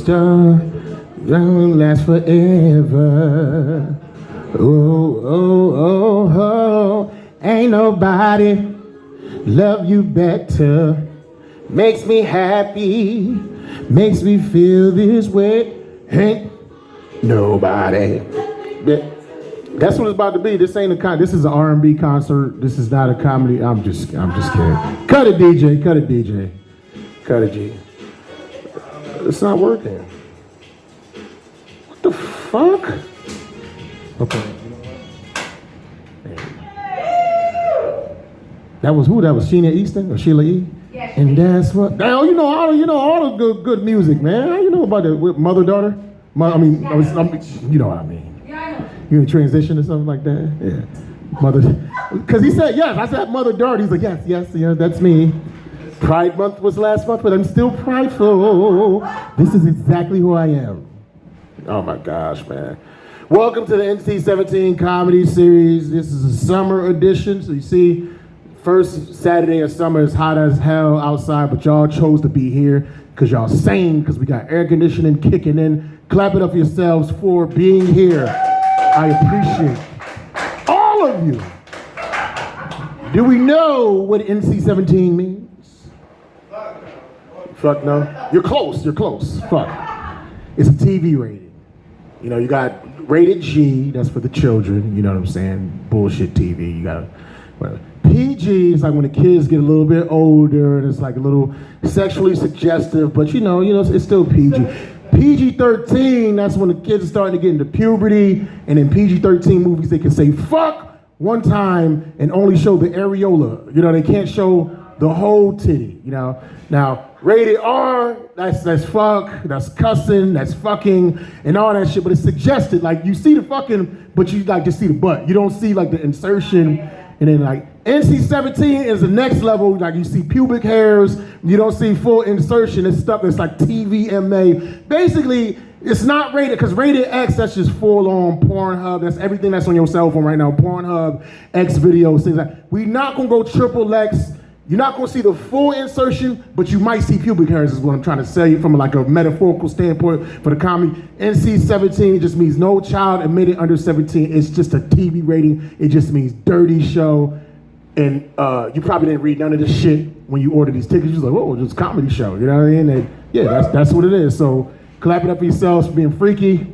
star don't last forever. Oh, oh, oh, oh, ain't nobody love you better. Makes me happy, makes me feel this way. Ain't nobody. That's what it's about to be. This ain't a this is an R&B concert. This is not a comedy. I'm just kidding. Cut it, DJ. Cut it, DJ. Cut it, G. It's not working. What the fuck? Okay. That was who? That was Sheena Easton or Sheila E? Yes. And that's what. Oh, you know all the good music, man. How you know about the mother daughter? You know what I mean. Yeah, I know. You in transition or something like that? Yeah. Mother, because he said yes. I said mother daughter. He's like yes, that's me. Pride Month was last month, but I'm still prideful. This is exactly who I am. Oh my gosh, man. Welcome to the Nc17 comedy series. This is a summer edition. So you see, first Saturday of summer is hot as hell outside, but y'all chose to be here because y'all sane, because we got air conditioning kicking in. Clap it up for yourselves for being here. I appreciate all of you. Do we know what Nc17 means? Fuck no. You're close. Fuck. It's a TV rating. You know, you got rated G, that's for the children, you know what I'm saying? Bullshit TV. You got PG is like when the kids get a little bit older and it's like a little sexually suggestive, but you know, it's still PG. PG-13, that's when the kids are starting to get into puberty, and in PG-13 movies they can say fuck one time and only show the areola. You know, they can't show the whole titty, you know? Now, rated R, that's fuck, that's cussing, that's fucking, and all that shit, but it's suggested. Like, you see the fucking, but you like just see the butt. You don't see like the insertion, and then like, Nc17 is the next level, like you see pubic hairs, you don't see full insertion, it's stuff that's like TVMA. Basically, it's not rated, because rated X, that's just full on Pornhub, that's everything that's on your cell phone right now, Pornhub, X videos, things like that. We're not gonna go triple X. You're not going to see the full insertion, but you might see pubic hairs is what I'm trying to say from like a metaphorical standpoint for the comedy. Nc17 just means no child admitted under 17. It's just a TV rating. It just means dirty show. And you probably didn't read none of this shit when you ordered these tickets. You're like, whoa, it's a comedy show. You know what I mean? And yeah, that's what it is. So clap it up for yourselves for being freaky.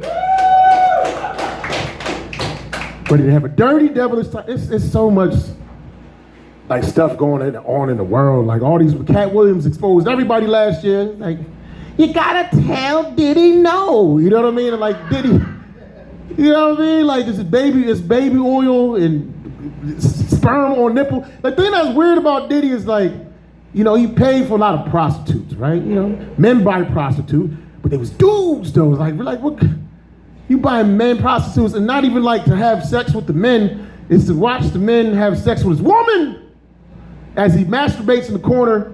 But it have a dirty devilish time. It's so much like stuff going on in the world, like all these, Cat Williams exposed everybody last year. Like, you gotta tell Diddy no. You know what I mean? And like Diddy, you know what I mean? Like it's baby oil and sperm on nipple. The thing that's weird about Diddy is like, you know, he paid for a lot of prostitutes, right? You know, men buy prostitutes, but they was dudes though. Like we're like, what? You buy men prostitutes and not even like to have sex with the men. It's to watch the men have sex with his woman as he masturbates in the corner,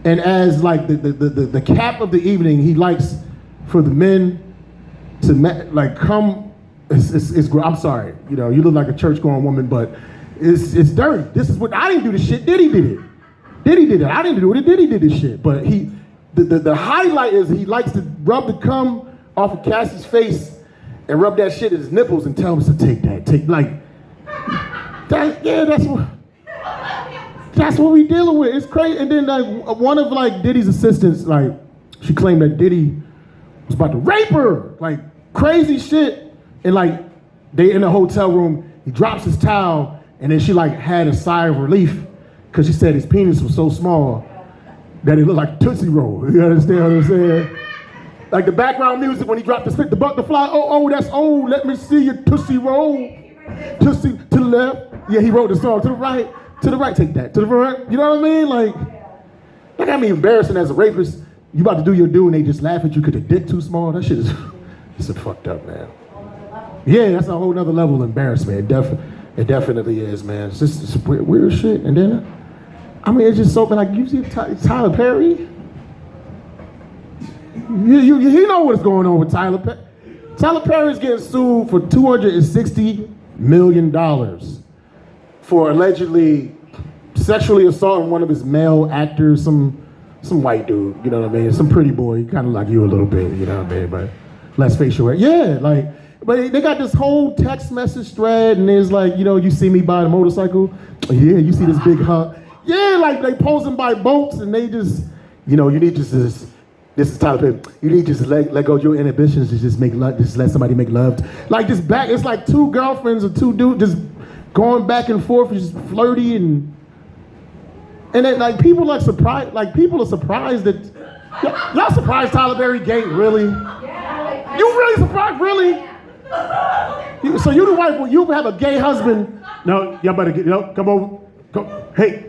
and as like the cap of the evening, he likes for the men to like come. It's I'm sorry, you know, you look like a church-going woman, but it's dirty. This is what I didn't do. The shit Diddy did it. Diddy did it. I didn't do it. Diddy did this shit. But the highlight is he likes to rub the cum off of Cassie's face and rub that shit at his nipples and tell him to take that. That's what we dealing with. It's crazy. And then like one of like Diddy's assistants, like she claimed that Diddy was about to rape her, like crazy shit. And like they in the hotel room, he drops his towel, and then she like had a sigh of relief because she said his penis was so small that it looked like a Tootsie Roll. You understand what I'm saying? Like the background music when he dropped the spit, the butterfly. Oh, that's old. Let me see your Tootsie Roll. Tootsie to the left. Yeah, he wrote the song to the right. To the right, take that. To the right, you know what I mean? Like I mean, embarrassing as a rapist. You about to do your do and they just laugh at you because the dick too small. That shit is fucked up, man. Yeah, that's a whole nother level of embarrassment. It definitely is, man. It's just weird shit. And then, I mean, it's just so like you see Tyler Perry. You know what's going on with Tyler Perry. Tyler Perry is getting sued for $260 million for allegedly sexually assaulting one of his male actors, some some white dude, you know what I mean? Some pretty boy, kind of like you a little bit, you know what I mean? But less facial hair. Yeah, like, but they got this whole text message thread, and it's like, you know, you see me by the motorcycle. Yeah, you see this big hunk. Yeah, like they posing by boats, and they just, you know, you need just this is Tyler Perry. You need to just let go of your inhibitions to just make love, just let somebody make love. Like this back, it's like two girlfriends or two dudes just going back and forth, just flirty and then like people are surprised that y'all surprised Tyler Perry gay, really? Yeah, you really surprised, really? So you the wife, you have a gay husband. No, y'all better come over. Go. Hey,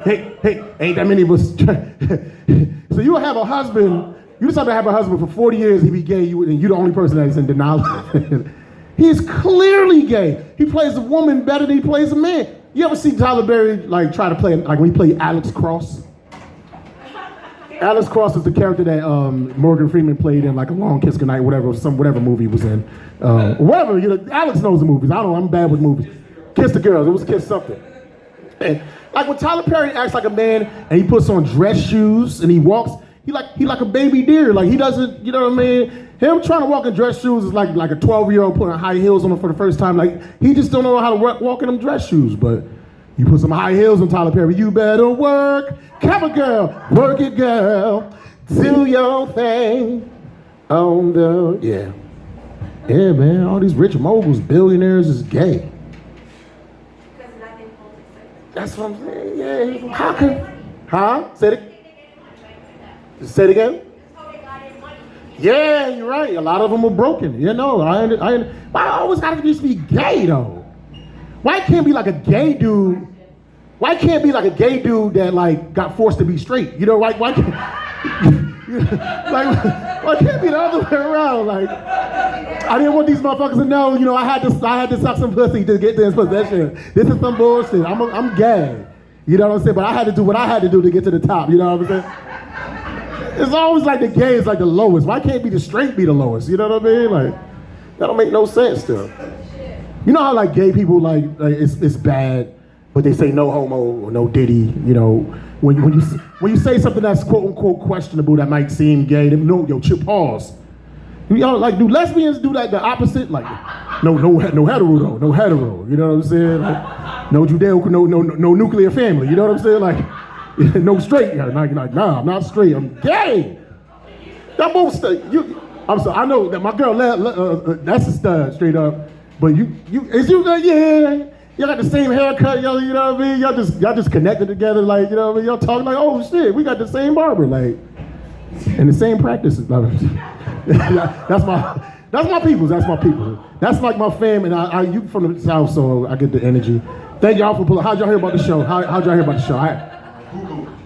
ain't that many of us. So you have a husband, you decide to have a husband for 40 years, he be gay, and you're the only person that is in denial. He's clearly gay. He plays a woman better than he plays a man. You ever see Tyler Perry like try to play, like when he played Alex Cross? Alex Cross is the character that Morgan Freeman played in like A Long Kiss Goodnight, whatever movie he was in. Whatever, you know, Alex knows the movies. I'm bad with movies. Kiss the Girls, it was Kiss something. And like when Tyler Perry acts like a man and he puts on dress shoes and he walks, he like a baby deer. Like he doesn't, you know what I mean? Him trying to walk in dress shoes is like a 12-year-old putting high heels on him for the first time. Like he just don't know how to walk in them dress shoes. But you put some high heels on Tyler Perry, you better work. Come on, girl, work it, girl. Do your thing on the yeah, man. All these rich moguls, billionaires is gay. That's what I'm saying. Yeah, how can? Huh? Say it again. Yeah, you're right. A lot of them are broken. You know, why always gotta just be gay though? Why can't be like a gay dude? Why can't be like a gay dude that like got forced to be straight? You know, why can't like why can't be the other way around? Like I didn't want these motherfuckers to know. You know, I had to suck some pussy to get this possession. This is some bullshit. I'm gay. You know what I'm saying? But I had to do what I had to do to get to the top. You know what I'm saying? It's always like the gay is like the lowest. Why can't be the straight be the lowest? You know what I mean? Like, that don't make no sense still. You know how like gay people like it's bad, but they say no homo or no diddy. You know, when you say something that's quote unquote questionable that might seem gay, then no, yo, chip pause. You know, like do lesbians do like the opposite? Like no hetero though, no hetero. You know what I'm saying? Like, no Judeo, no nuclear family. You know what I'm saying? Like. No straight, like, nah, I'm not straight, I'm gay. That both I'm sorry, I know that my girl, that's a stud, straight up. But yeah, y'all got the same haircut, y'all, you know what I mean? Y'all just connected together, like, you know what I mean? Y'all talking like, oh shit, we got the same barber, like, and the same practices. That's my peoples, that's my people. That's like my fam, and you from the South, so I get the energy. Thank y'all for pulling. How'd y'all hear about the show? How'd y'all hear about the show?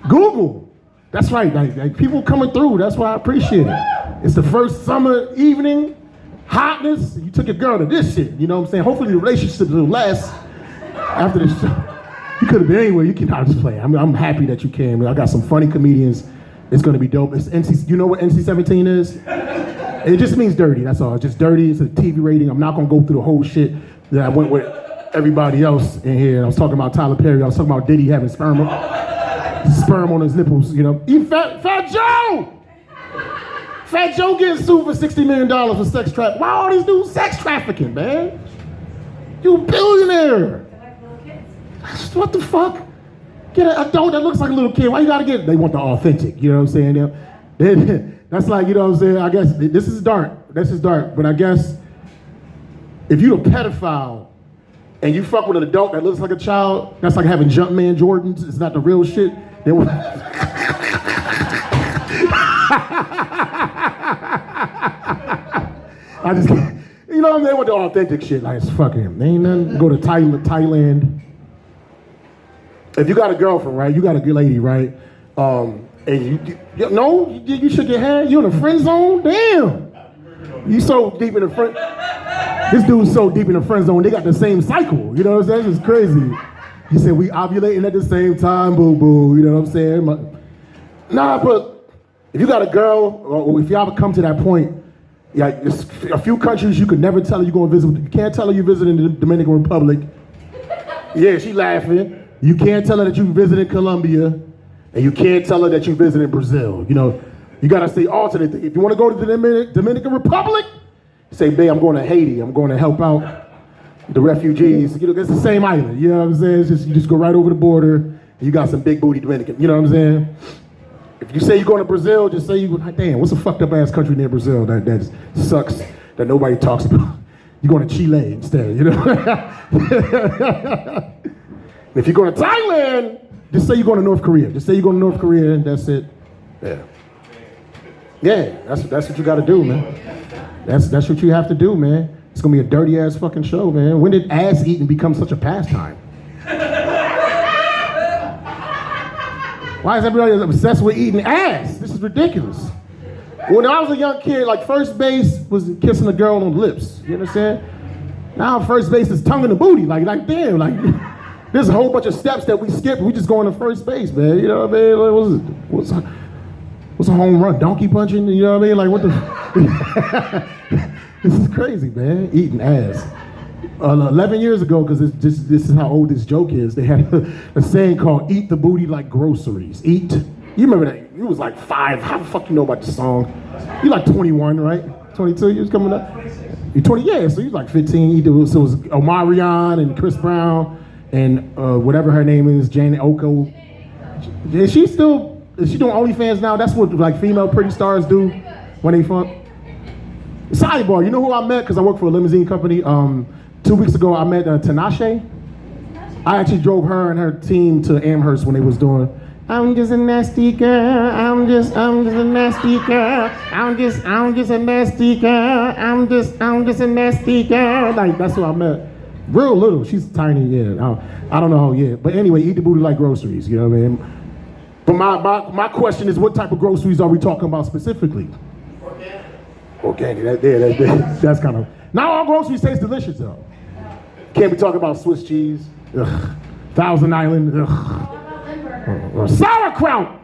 Google. That's right. Like people coming through. That's why I appreciate it. It's the first summer evening, hotness. You took your girl to this shit. You know what I'm saying? Hopefully the relationship will last after this show. You could have been anywhere. You can just play. I'm happy that you came. I got some funny comedians. It's gonna be dope. It's you know what Nc17 is? It just means dirty. That's all. It's just dirty. It's a TV rating. I'm not gonna go through the whole shit that I went with everybody else in here. I was talking about Tyler Perry. I was talking about Diddy having sperm on his nipples, you know. Even Fat Joe! Fat Joe getting sued for $60 million for sex trafficking. Why all these dudes sex trafficking, man? You billionaire. What the fuck? Get an adult that looks like a little kid. Why you gotta get, they want the authentic, you know what I'm saying? That's like, you know what I'm saying? I guess, this is dark, but I guess if you a pedophile and you fuck with an adult that looks like a child, that's like having Jumpman Jordans. It's not the real shit. They want... I just can't. You know what I'm saying? They want the authentic shit. Like, it's fucking, ain't nothing. Go to Thailand. If you got a girlfriend, right? You got a good lady, right? And you shook your hand. You in the friend zone? Damn. You so deep in the friend. This dude's so deep in the friend zone. They got the same cycle. You know what I'm saying? It's crazy. He said we ovulating at the same time, boo boo. You know what I'm saying? Nah, but if you got a girl, or if y'all come to that point, yeah, there's a few countries you could never tell her you're going to visit. You can't tell her you're visiting the Dominican Republic. Yeah, she laughing. You can't tell her that you visited Colombia. And you can't tell her that you visited Brazil. You know, you gotta say alternate. If you wanna go to the Dominican Republic, say, babe, I'm going to Haiti. I'm going to help out the refugees. You know, it's the same island. You know what I'm saying? It's just, you just go right over the border, and you got some big booty Dominican. You know what I'm saying? If you say you're going to Brazil, just say you, damn, what's a fucked up ass country near Brazil that sucks, that nobody talks about? You're going to Chile instead, you know? If you're going to Thailand, just say you're going to North Korea. Just say you're going to North Korea, and that's it. Yeah. Yeah, that's what you got to do, man. That's what you have to do, man. It's going to be a dirty ass fucking show, man. When did ass eating become such a pastime? Why is everybody obsessed with eating ass? This is ridiculous. When I was a young kid, like first base was kissing a girl on the lips. You understand? Now first base is tongue in the booty. Like damn, like there's a whole bunch of steps that we skip. We just going to first base, man. You know what I mean? Like, what's a home run? Donkey punching? You know what I mean? Like what the? This is crazy, man. Eating ass. 11 years ago, because this is how old this joke is, they had a saying called "Eat the booty like groceries." Eat. You remember that? You was like 5. How the fuck you know about the song? You like 21, right? 22. You was coming up. You're 20. Yeah. So you like 15. So it was Omarion and Chris Brown and whatever her name is, Janet Oko. Is she doing OnlyFans now? That's what like female pretty stars do when they fuck. Sidebar. You know who I met? Because I work for a limousine company. 2 weeks ago, I met Tinashe. I actually drove her and her team to Amherst when they was doing, I'm just a nasty girl, I'm just a nasty girl, I'm just a nasty girl, I'm just a nasty girl. Like, that's who I met. Real little, she's tiny, yeah. I don't know how, yeah. But anyway, eat the booty like groceries, you know what I mean? But my question is, what type of groceries are we talking about specifically? Organic, that's kind of, not all groceries taste delicious though. Can't be talking about Swiss cheese, ugh. Thousand Island, ugh. Or sauerkraut.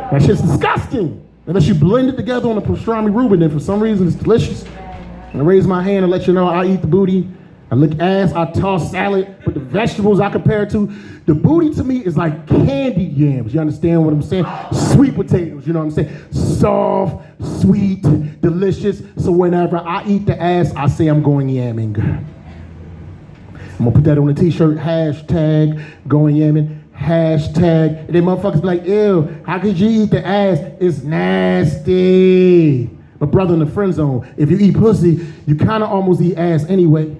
That shit's disgusting. Unless you blend it together on a pastrami Reuben, and for some reason it's delicious. I raise my hand and let you know I eat the booty. I lick ass, I toss salad, but the vegetables I compare it to, the booty to me is like candied yams. You understand what I'm saying? Sweet potatoes, you know what I'm saying? Soft, sweet, delicious. So whenever I eat the ass, I say I'm going yamming. I'm gonna put that on a t-shirt, hashtag going yamming, hashtag, and then motherfuckers be like, ew, how could you eat the ass? It's nasty. But brother, in the friend zone, if you eat pussy, you kinda almost eat ass anyway.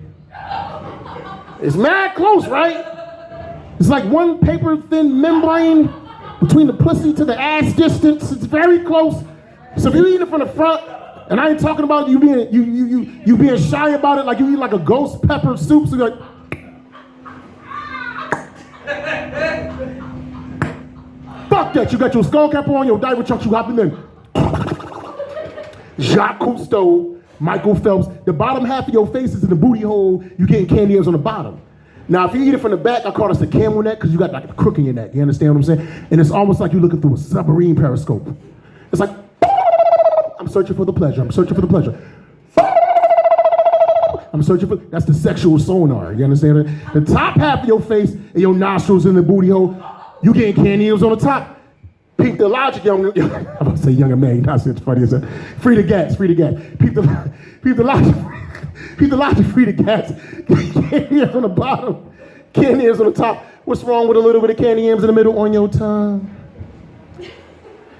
It's mad close, right? It's like one paper thin membrane between the pussy to the ass distance. It's very close. So if you eat it from the front, and I ain't talking about you being shy about it, like you eat like a ghost pepper soup, so you're like, fuck that, you got your skull cap on, your diaper trunks, you hopping in. Jacques Cousteau, Michael Phelps, the bottom half of your face is in the booty hole, you getting candy eggs on the bottom. Now, if you eat it from the back, I call this a camel neck, because you got like a crook in your neck, you understand what I'm saying? And it's almost like you're looking through a submarine periscope. It's like, I'm searching for the pleasure, I'm searching for the pleasure. I'm searching for, that's the sexual sonar, you understand that? The top half of your face and your nostrils in the booty hole, you getting candy eggs on the top. Peep the logic, I'm about to say younger man, that's it's funny as that. Free the gas, free the gas. Peep the logic, free the gas. Candy eggs on the bottom, candy eggs on the top. What's wrong with a little bit of candy eggs in the middle on your tongue?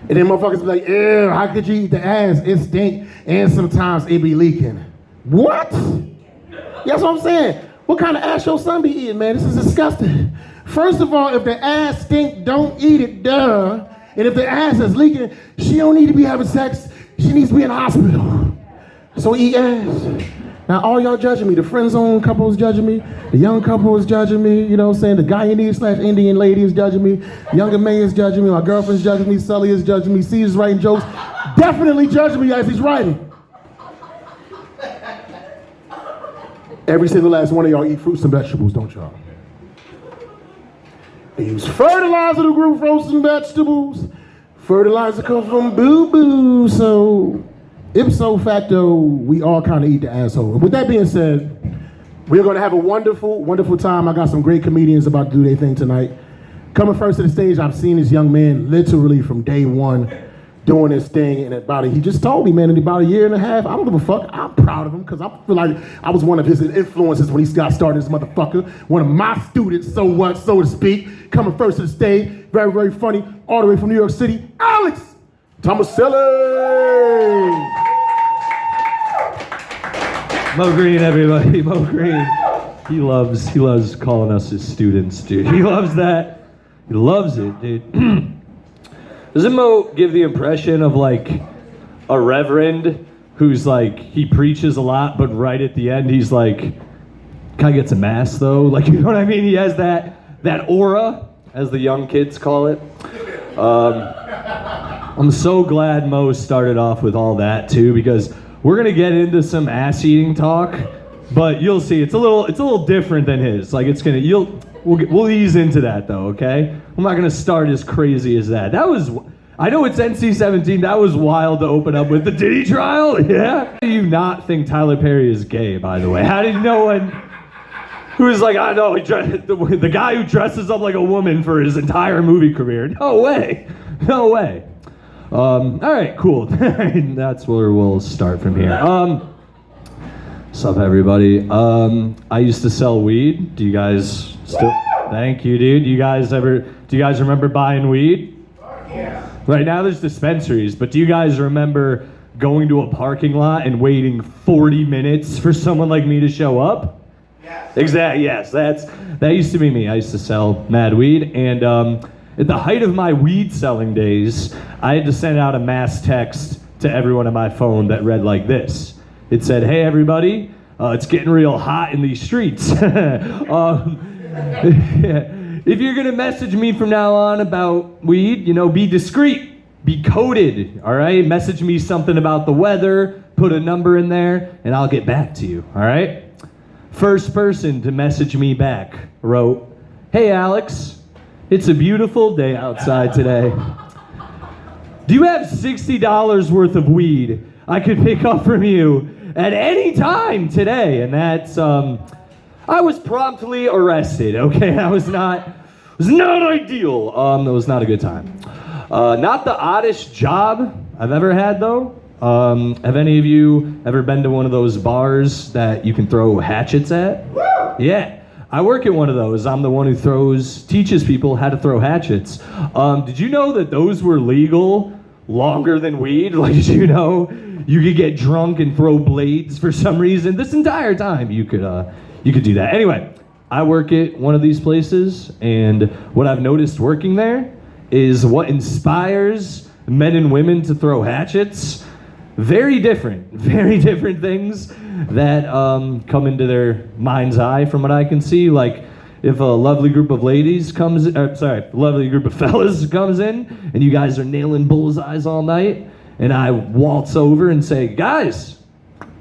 And then motherfuckers be like, ew, how could you eat the ass? It stink, and sometimes it be leaking. What? That's what I'm saying. What kind of ass your son be eating, man? This is disgusting. First of all, if the ass stink, don't eat it, duh. And if the ass is leaking, she don't need to be having sex. She needs to be in the hospital. So eat ass. Now all y'all judging me. The friend zone couple is judging me. The young couple is judging me. You know what I'm saying? The Guyanese/Indian lady is judging me. Younger man is judging me. My girlfriend's judging me. Sully is judging me. Caesar's writing jokes. Definitely judging me as he's writing. Every single last one of y'all eat fruits and vegetables, don't y'all? They use fertilizer to grow fruits and vegetables. Fertilizer comes from boo-boo, so ipso facto, we all kind of eat the asshole. And with that being said, we're going to have a wonderful, wonderful time. I got some great comedians about to do their thing tonight. Coming first to the stage, I've seen this young man literally from day one doing this thing, and he just told me, man, in about a year and a half, I don't give a fuck. I'm proud of him because I feel like I was one of his influences when he got started, this motherfucker. One of my students, so to speak. Coming first to the stage, very, very funny, all the way from New York City, Alex Thomaselli. Mo Green, everybody, Mo Green. He loves calling us his students, dude. He loves that. He loves it, dude. Doesn't Mo give the impression of like a reverend who's like, he preaches a lot, but right at the end he's like, can I get some mass though? Like, you know what I mean? He has that aura, as the young kids call it. I'm so glad Mo started off with all that too, because we're gonna get into some ass eating talk, but you'll see it's a little different than his. Like we'll ease into that though, okay? I'm not gonna start as crazy as that. I know it's Nc17, that was wild to open up with the Diddy trial, yeah? How do you not think Tyler Perry is gay, by the way? How did no one, who's like, I know, the guy who dresses up like a woman for his entire movie career? No way, no way. All right, cool. That's where we'll start from here. What's up, everybody? I used to sell weed. Do you guys still? Thank you, dude. Do you guys remember buying weed? Yeah. Right now there's dispensaries, but do you guys remember going to a parking lot and waiting 40 minutes for someone like me to show up? Yes. Exactly. Yes, that used to be me. I used to sell mad weed, and at the height of my weed selling days, I had to send out a mass text to everyone on my phone that read like this. It said, "Hey everybody, it's getting real hot in these streets. If you're gonna message me from now on about weed, be discreet, be coded, all right? Message me something about the weather, put a number in there, and I'll get back to you, all right?" First person to message me back wrote, "Hey Alex, it's a beautiful day outside today. Do you have $60 worth of weed I could pick up from you at any time today?" And that's, I was promptly arrested, okay? It was not ideal. It was not a good time. Not the oddest job I've ever had, though. Have any of you ever been to one of those bars that you can throw hatchets at? Yeah, I work at one of those. I'm the one who teaches people how to throw hatchets. Did you know that those were legal longer than weed? Like, did you know you could get drunk and throw blades for some reason? This entire time you could do that. Anyway, I work at one of these places, and what I've noticed working there is what inspires men and women to throw hatchets. Very different things that come into their mind's eye from what I can see. Like, if a lovely group of fellas comes in, and you guys are nailing bullseyes all night, and I waltz over and say, "Guys,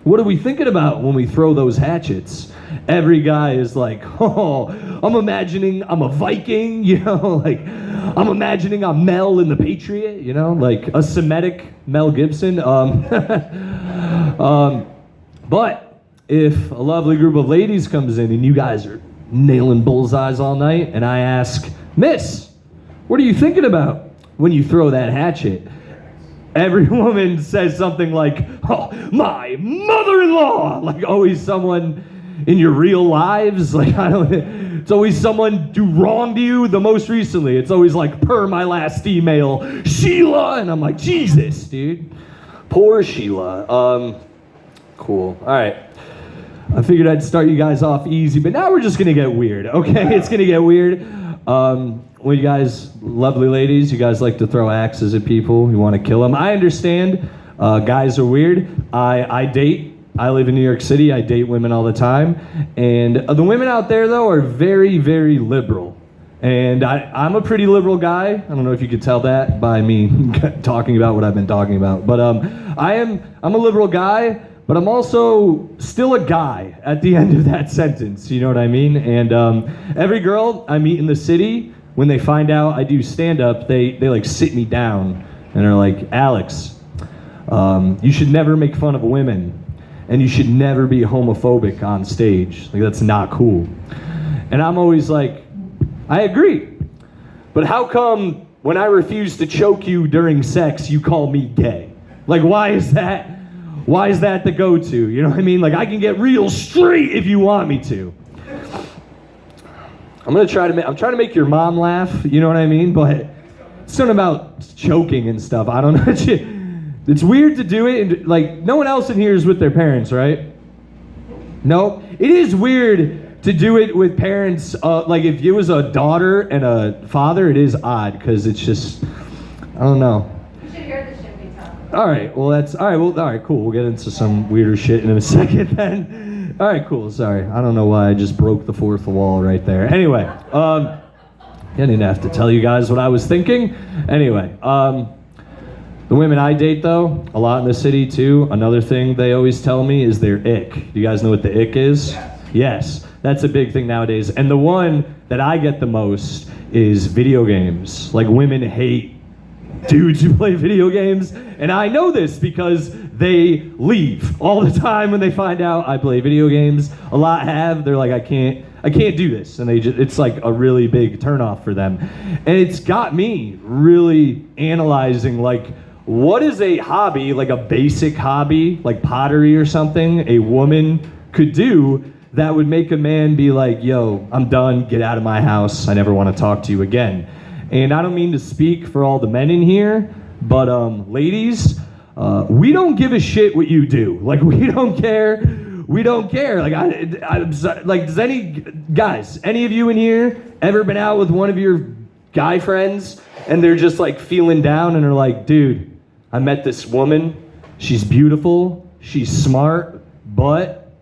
what are we thinking about when we throw those hatchets?" Every guy is like, "Oh, I'm imagining I'm a Viking, like I'm imagining I'm Mel in The Patriot, like a Semitic Mel Gibson." But if a lovely group of ladies comes in and you guys are nailing bullseyes all night, and I ask, "Miss, what are you thinking about when you throw that hatchet?" Every woman says something like, "Oh, my mother-in-law!" Like always someone in your real lives. Like, it's always someone do wrong to you. The most recently, it's always like, "Per my last email, Sheila." And I'm like, Jesus, dude. Poor Sheila. Cool. All right. I figured I'd start you guys off easy, but now we're just gonna get weird, okay? It's gonna get weird. Well, you guys, lovely ladies, you guys like to throw axes at people. You want to kill them. I understand. Guys are weird. I date. I live in New York City. I date women all the time. And the women out there, though, are very, very liberal. And I'm a pretty liberal guy. I don't know if you could tell that by me talking about what I've been talking about. But I'm a liberal guy, but I'm also still a guy at the end of that sentence. You know what I mean? And every girl I meet in the city, when they find out I do stand-up, they like sit me down and are like, "Alex, you should never make fun of women, and you should never be homophobic on stage. Like, that's not cool." And I'm always like, I agree. but how come when I refuse to choke you during sex, you call me gay? Like, why is that? Why is that the go-to? You know what I mean? Like, I can get real straight if you want me to. I'm trying to make your mom laugh, you know what I mean? But it's something about choking and stuff. I don't know. It's weird to do it, and like, no one else in here is with their parents, right? No? It is weird to do it with parents. Like, if it was a daughter and a father, it is odd, because it's just, I don't know. You should hear the shit we talk. All right, well, all right, cool. We'll get into some weirder shit in a second then. All right, cool, sorry. I don't know why I just broke the fourth wall right there. Anyway, I didn't have to tell you guys what I was thinking. Anyway, the women I date, though, a lot in the city, too, another thing they always tell me is their ick. Do you guys know what the ick is? Yes, that's a big thing nowadays. And the one that I get the most is video games. Like, women hate dudes who play video games. And I know this because they leave all the time when they find out I play video games. A lot have. They're like, I can't do this. And it's like a really big turnoff for them. And it's got me really analyzing, like, what is a hobby, like a basic hobby, like pottery or something, a woman could do that would make a man be like, yo, I'm done, get out of my house, I never want to talk to you again. And I don't mean to speak for all the men in here, but ladies, we don't give a shit what you do. Like, we don't care. We don't care. Like, I'm sorry, like, does any of you in here ever been out with one of your guy friends and they're just like feeling down and are like, dude, I met this woman, she's beautiful, she's smart, but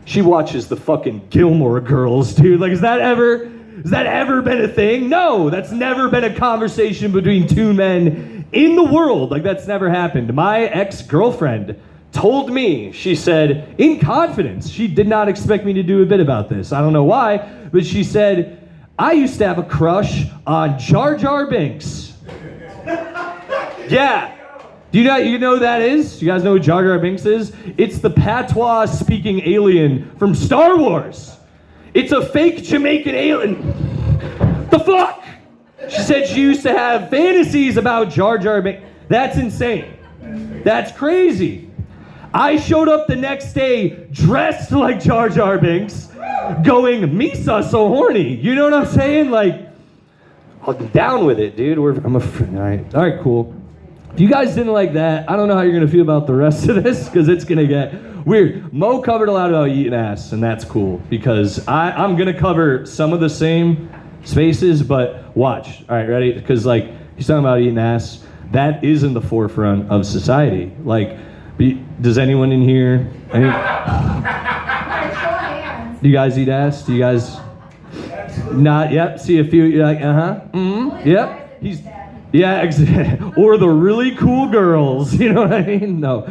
she watches the fucking Gilmore Girls, dude. Like, has that ever been a thing? No, that's never been a conversation between two men in the world. Like, that's never happened. My ex-girlfriend told me, she said, in confidence, she did not expect me to do a bit about this. I don't know why, but she said, I used to have a crush on Jar Jar Binks. Yeah. Do you know who that is? You guys know who Jar Jar Binks is? It's the patois-speaking alien from Star Wars. It's a fake Jamaican alien. The fuck? She said she used to have fantasies about Jar Jar Binks. That's insane. That's crazy. I showed up the next day dressed like Jar Jar Binks, going, Misa so horny. You know what I'm saying? Like, I'm down with it, dude. All right, cool. If you guys didn't like that, I don't know how you're going to feel about the rest of this, because it's going to get weird. Mo covered a lot about eating ass, and that's cool, because I'm going to cover some of the same spaces, but watch. All right, ready? Because, like, he's talking about eating ass. That is in the forefront of society. Like, does anyone in here... Do you guys eat ass? Do you guys... Not yet. See a few, you're like, yep. Yeah, exactly. Or the really cool girls, you know what I mean? No.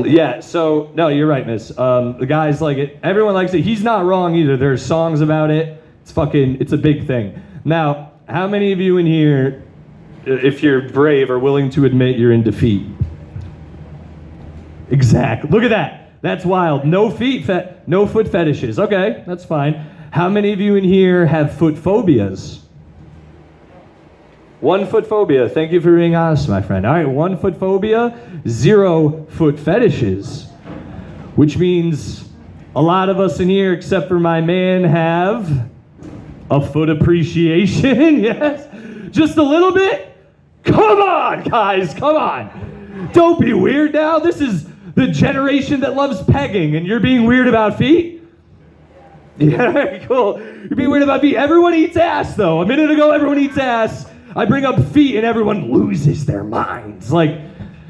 Yeah, so, no, you're right, miss. The guys like it. Everyone likes it. He's not wrong either. There's songs about it. It's a big thing. Now, how many of you in here, if you're brave, are willing to admit you're in defeat? Exactly. Look at that. That's wild. No foot fetishes. Okay, that's fine. How many of you in here have foot phobias? 1 foot phobia. Thank you for being honest, my friend. All right, 1 foot phobia, 0 foot fetishes. Which means a lot of us in here, except for my man, have a foot appreciation. Yes? Just a little bit? Come on, guys, come on. Don't be weird now. This is the generation that loves pegging, and you're being weird about feet? Yeah, cool. You're being weird about feet. Everyone eats ass, though. A minute ago, everyone eats ass. I bring up feet and everyone loses their minds. Like,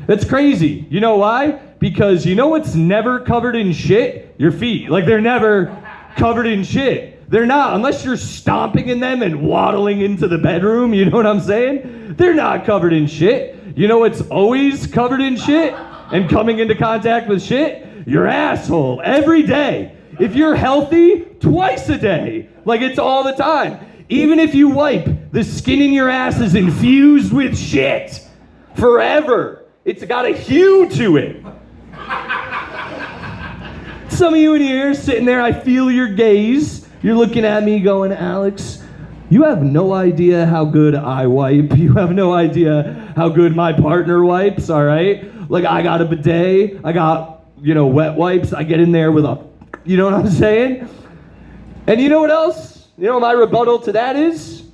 that's crazy. You know why? Because you know what's never covered in shit? Your feet. Like, they're never covered in shit. They're not, unless you're stomping in them and waddling into the bedroom, you know what I'm saying? They're not covered in shit. You know what's always covered in shit and coming into contact with shit? Your asshole, every day. If you're healthy, twice a day. Like, it's all the time. Even if you wipe, the skin in your ass is infused with shit. Forever. It's got a hue to it. Some of you in here sitting there, I feel your gaze. You're looking at me going, Alex, You have no idea how good I wipe. You have no idea how good my partner wipes, all right? Like, I got a bidet. I got, wet wipes. I get in there with a, you know what I'm saying? And you know what else? You know what my rebuttal to that is?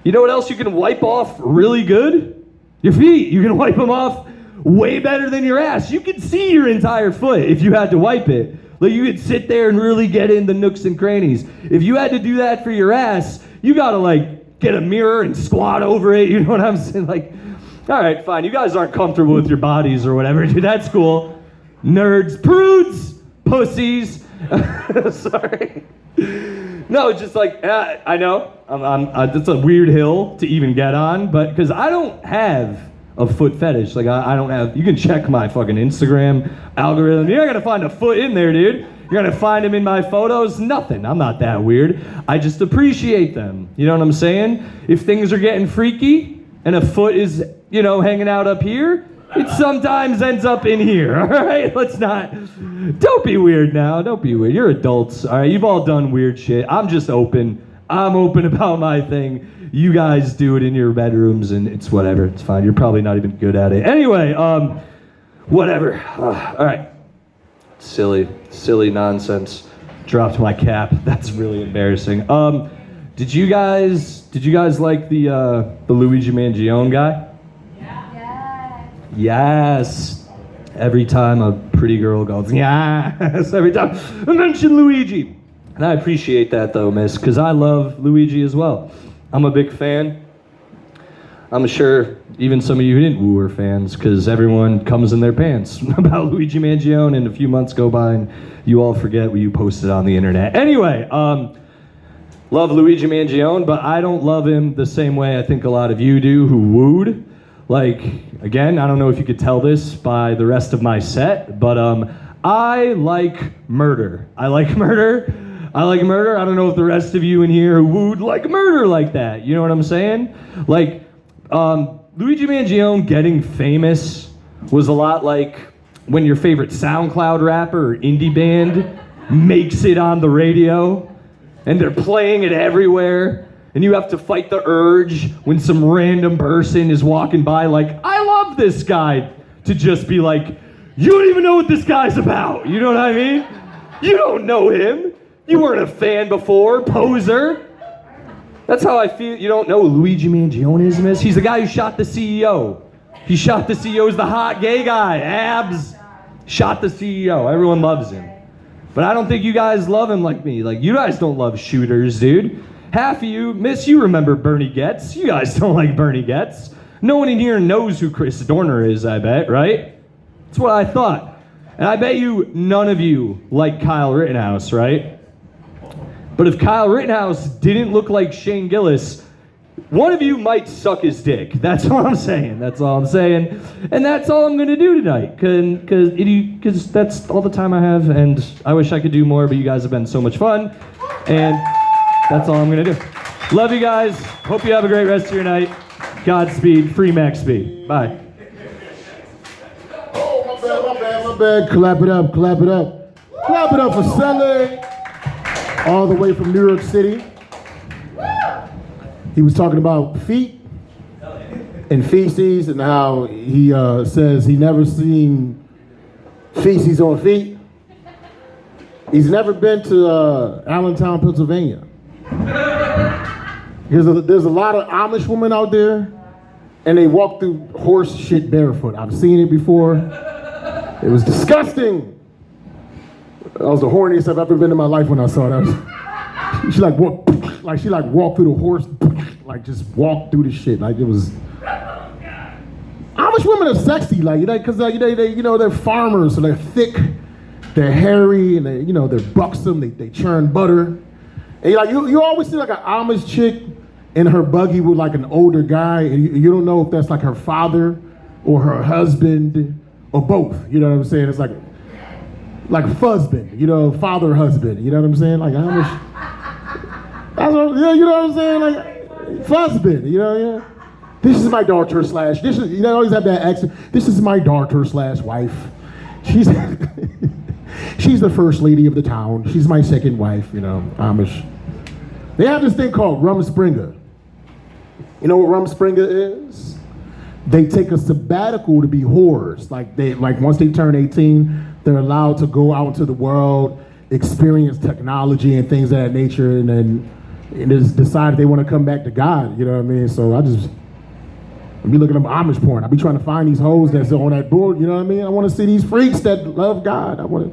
You know what else you can wipe off really good? Your feet. You can wipe them off way better than your ass. You can see your entire foot if you had to wipe it. Like, you could sit there and really get in the nooks and crannies. If you had to do that for your ass, you gotta, like, get a mirror and squat over it. You know what I'm saying? Like, all right, fine. You guys aren't comfortable with your bodies or whatever. Dude, that's cool. Nerds, prudes, pussies. Sorry. No, just like, I know. It's a weird hill to even get on, but because I don't have a foot fetish. Like, I don't have, you can check my fucking Instagram algorithm. You're not gonna find a foot in there, dude. You're gonna find them in my photos. Nothing. I'm not that weird. I just appreciate them. You know what I'm saying? If things are getting freaky and a foot is, hanging out up here, it sometimes ends up in here. All right? Don't be weird now. Don't be weird. You're adults. All right? You've all done weird shit. I'm just open. I'm open about my thing. You guys do it in your bedrooms, and it's whatever. It's fine. You're probably not even good at it. Anyway, whatever. All right. Silly nonsense. Dropped my cap. That's really embarrassing. Did you guys like the Luigi Mangione guy? Yeah. Yes. Every time a pretty girl goes, yes. Every time I mention Luigi. And I appreciate that, though, miss, because I love Luigi as well. I'm a big fan. I'm sure even some of you who didn't woo are fans, because everyone comes in their pants about Luigi Mangione, and a few months go by and you all forget what you posted on the internet. Anyway, love Luigi Mangione, but I don't love him the same way I think a lot of you do who wooed. Like, again, I don't know if you could tell this by the rest of my set, but I like murder. I like murder. I don't know if the rest of you in here wooed like murder like that. You know what I'm saying? Like, Luigi Mangione getting famous was a lot like when your favorite SoundCloud rapper or indie band makes it on the radio and they're playing it everywhere and you have to fight the urge when some random person is walking by like, I love this guy, to just be like, you don't even know what this guy's about. You know what I mean? You don't know him. You weren't a fan before, poser. That's how I feel. You don't know who Luigi Mangione is, miss? He's the guy who shot the CEO. He shot the CEO. He's the hot gay guy. Abs. Shot the CEO. Everyone loves him. But I don't think you guys love him like me. Like, you guys don't love shooters, dude. Half of you, miss, you remember Bernie Getz. You guys don't like Bernie Getz. No one in here knows who Chris Dorner is, I bet, right? That's what I thought. And I bet you none of you like Kyle Rittenhouse, right? But if Kyle Rittenhouse didn't look like Shane Gillis, one of you might suck his dick. That's all I'm saying. That's all I'm saying. And that's all I'm going to do tonight. Because that's all the time I have. And I wish I could do more, but you guys have been so much fun. And that's all I'm going to do. Love you guys. Hope you have a great rest of your night. Godspeed. Free Max Speed. Bye. Oh, my bad. Clap it up. Clap it up for Sully. All the way from New York City. He was talking about feet and feces and how he says he never seen feces on feet. He's never been to Allentown, Pennsylvania. Because there's a lot of Amish women out there and they walk through horse shit barefoot. I've seen it before. It was disgusting. That was the horniest I've ever been in my life when I saw that. She walked through the horse, like just walked through the shit. Like, it was. Amish women are sexy, because they're farmers, so they're thick, they're hairy, and they're buxom. They churn butter. And you always see like an Amish chick in her buggy with like an older guy, and you don't know if that's like her father or her husband or both. You know what I'm saying? It's like fuzzband, father husband, you know what I'm saying? Like Amish. You know what I'm saying? Like fuzzband, yeah. This is my daughter / this is, you always have that accent. This is my daughter / wife. She's she's the first lady of the town. She's my second wife, Amish. They have this thing called Rumspringa. You know what Rumspringa is? They take a sabbatical to be whores. Like once they turn 18, they're allowed to go out into the world, experience technology and things of that nature, and then just decide they want to come back to God. You know what I mean? So I be looking up Amish porn. I be trying to find these hoes that's on that board. You know what I mean? I want to see these freaks that love God. I'm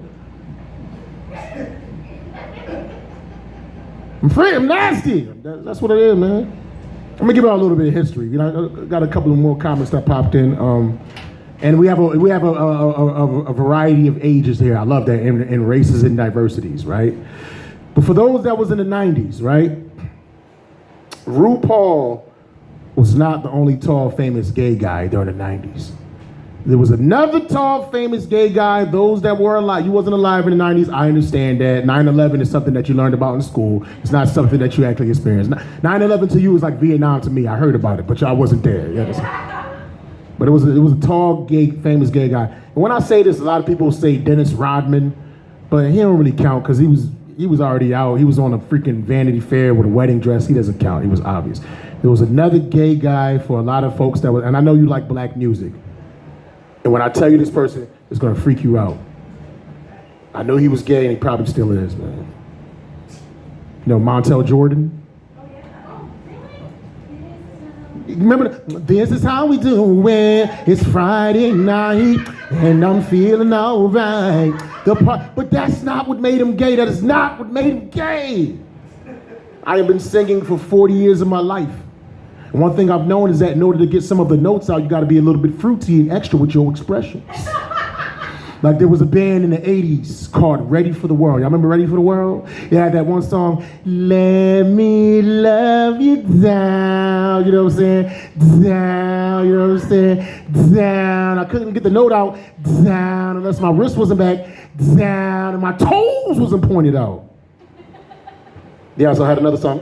free. I'm nasty. That's what it is, man. I'm gonna give out a little bit of history. You know, I got a couple of more comments that popped in, and we have a variety of ages here. I love that, in races and diversities, right? But for those that was in the '90s, right? RuPaul was not the only tall, famous gay guy during the '90s. There was another tall, famous gay guy. Those that were alive, you wasn't alive in the '90s. I understand that. 9/11 is something that you learned about in school. It's not something that you actually experienced. 9/11 to you was like Vietnam to me. I heard about it, but y'all wasn't there. But it was a tall, gay, famous gay guy. And when I say this, a lot of people say Dennis Rodman, but he don't really count because he was already out. He was on a freaking Vanity Fair with a wedding dress. He doesn't count. He was obvious. There was another gay guy for a lot of folks that was, and I know you like black music. And when I tell you this person, it's gonna freak you out. I know he was gay and he probably still is, man. You know Montel Jordan? Remember, this is how we do it. It's Friday night and I'm feeling all right. But that's not what made him gay. That is not what made him gay. I have been singing for 40 years of my life. And one thing I've known is that in order to get some of the notes out, you gotta be a little bit fruity and extra with your expressions. Like there was a band in the 80s called Ready for the World. Y'all remember Ready for the World? They had that one song, Let Me Love You Down, you know what I'm saying? Down, you know what I'm saying? Down. I couldn't get the note out, down, unless my wrist wasn't back, down, and my toes wasn't pointed out. They also had another song,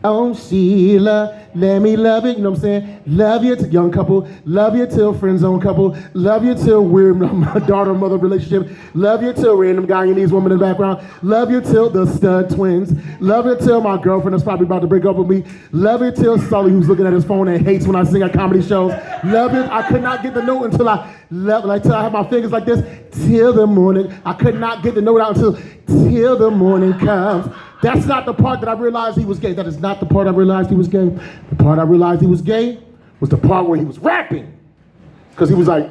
Oh, Sheila, let me love it, you know what I'm saying? Love you to young couple, love you till friend zone couple, love you till weird daughter-mother relationship, love you till random guy and these women in the background, love you till the stud twins, love you till my girlfriend is probably about to break up with me, love you till Sully who's looking at his phone and hates when I sing at comedy shows, love you, I could not get the note until I have my fingers like this, till the morning, I could not get the note out until the morning comes. That's not the part that I realized he was gay. That is not the part I realized he was gay. The part I realized he was gay was the part where he was rapping. Because he was like,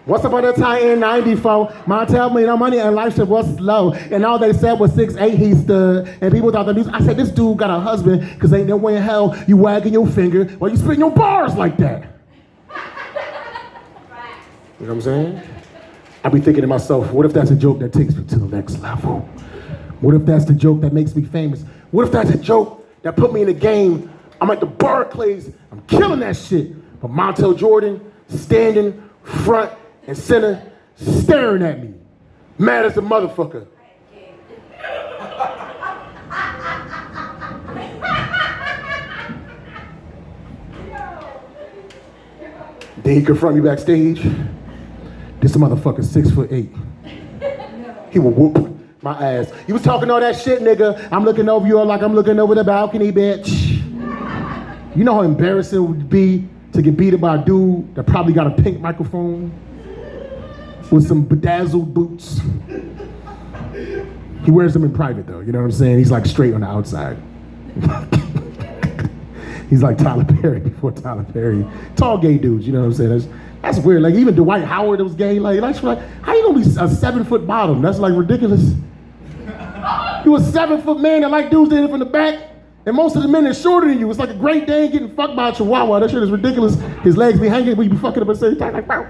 once upon a time in 94, mom tell me no money and life shit was low. And all they said was 6'8" he stood. And people thought the music, I said, this dude got a husband because ain't no way in hell you wagging your finger while you spitting your bars like that. You know what I'm saying? I be thinking to myself, what if that's a joke that takes me to the next level? What if that's the joke that makes me famous? What if that's a joke that put me in the game? I'm at the Barclays, I'm killing that shit. But Montel Jordan standing front and center, staring at me, mad as a motherfucker. Then he confront me backstage. This motherfucker 6'8". He will whoop my ass. You was talking all that shit, nigga. I'm looking over you like I'm looking over the balcony, bitch. You know how embarrassing it would be to get beat up by a dude that probably got a pink microphone with some bedazzled boots. He wears them in private though, you know what I'm saying? He's like straight on the outside. He's like Tyler Perry before Tyler Perry. Tall gay dudes, you know what I'm saying? That's weird. Like even Dwight Howard was gay. Like how you gonna be a 7-foot bottom? That's like ridiculous. You a 7-foot man that like dudes in it from the back, and most of the men are shorter than you. It's like a Great Dane getting fucked by a Chihuahua. That shit is ridiculous. His legs be hanging, we be fucking up and say like But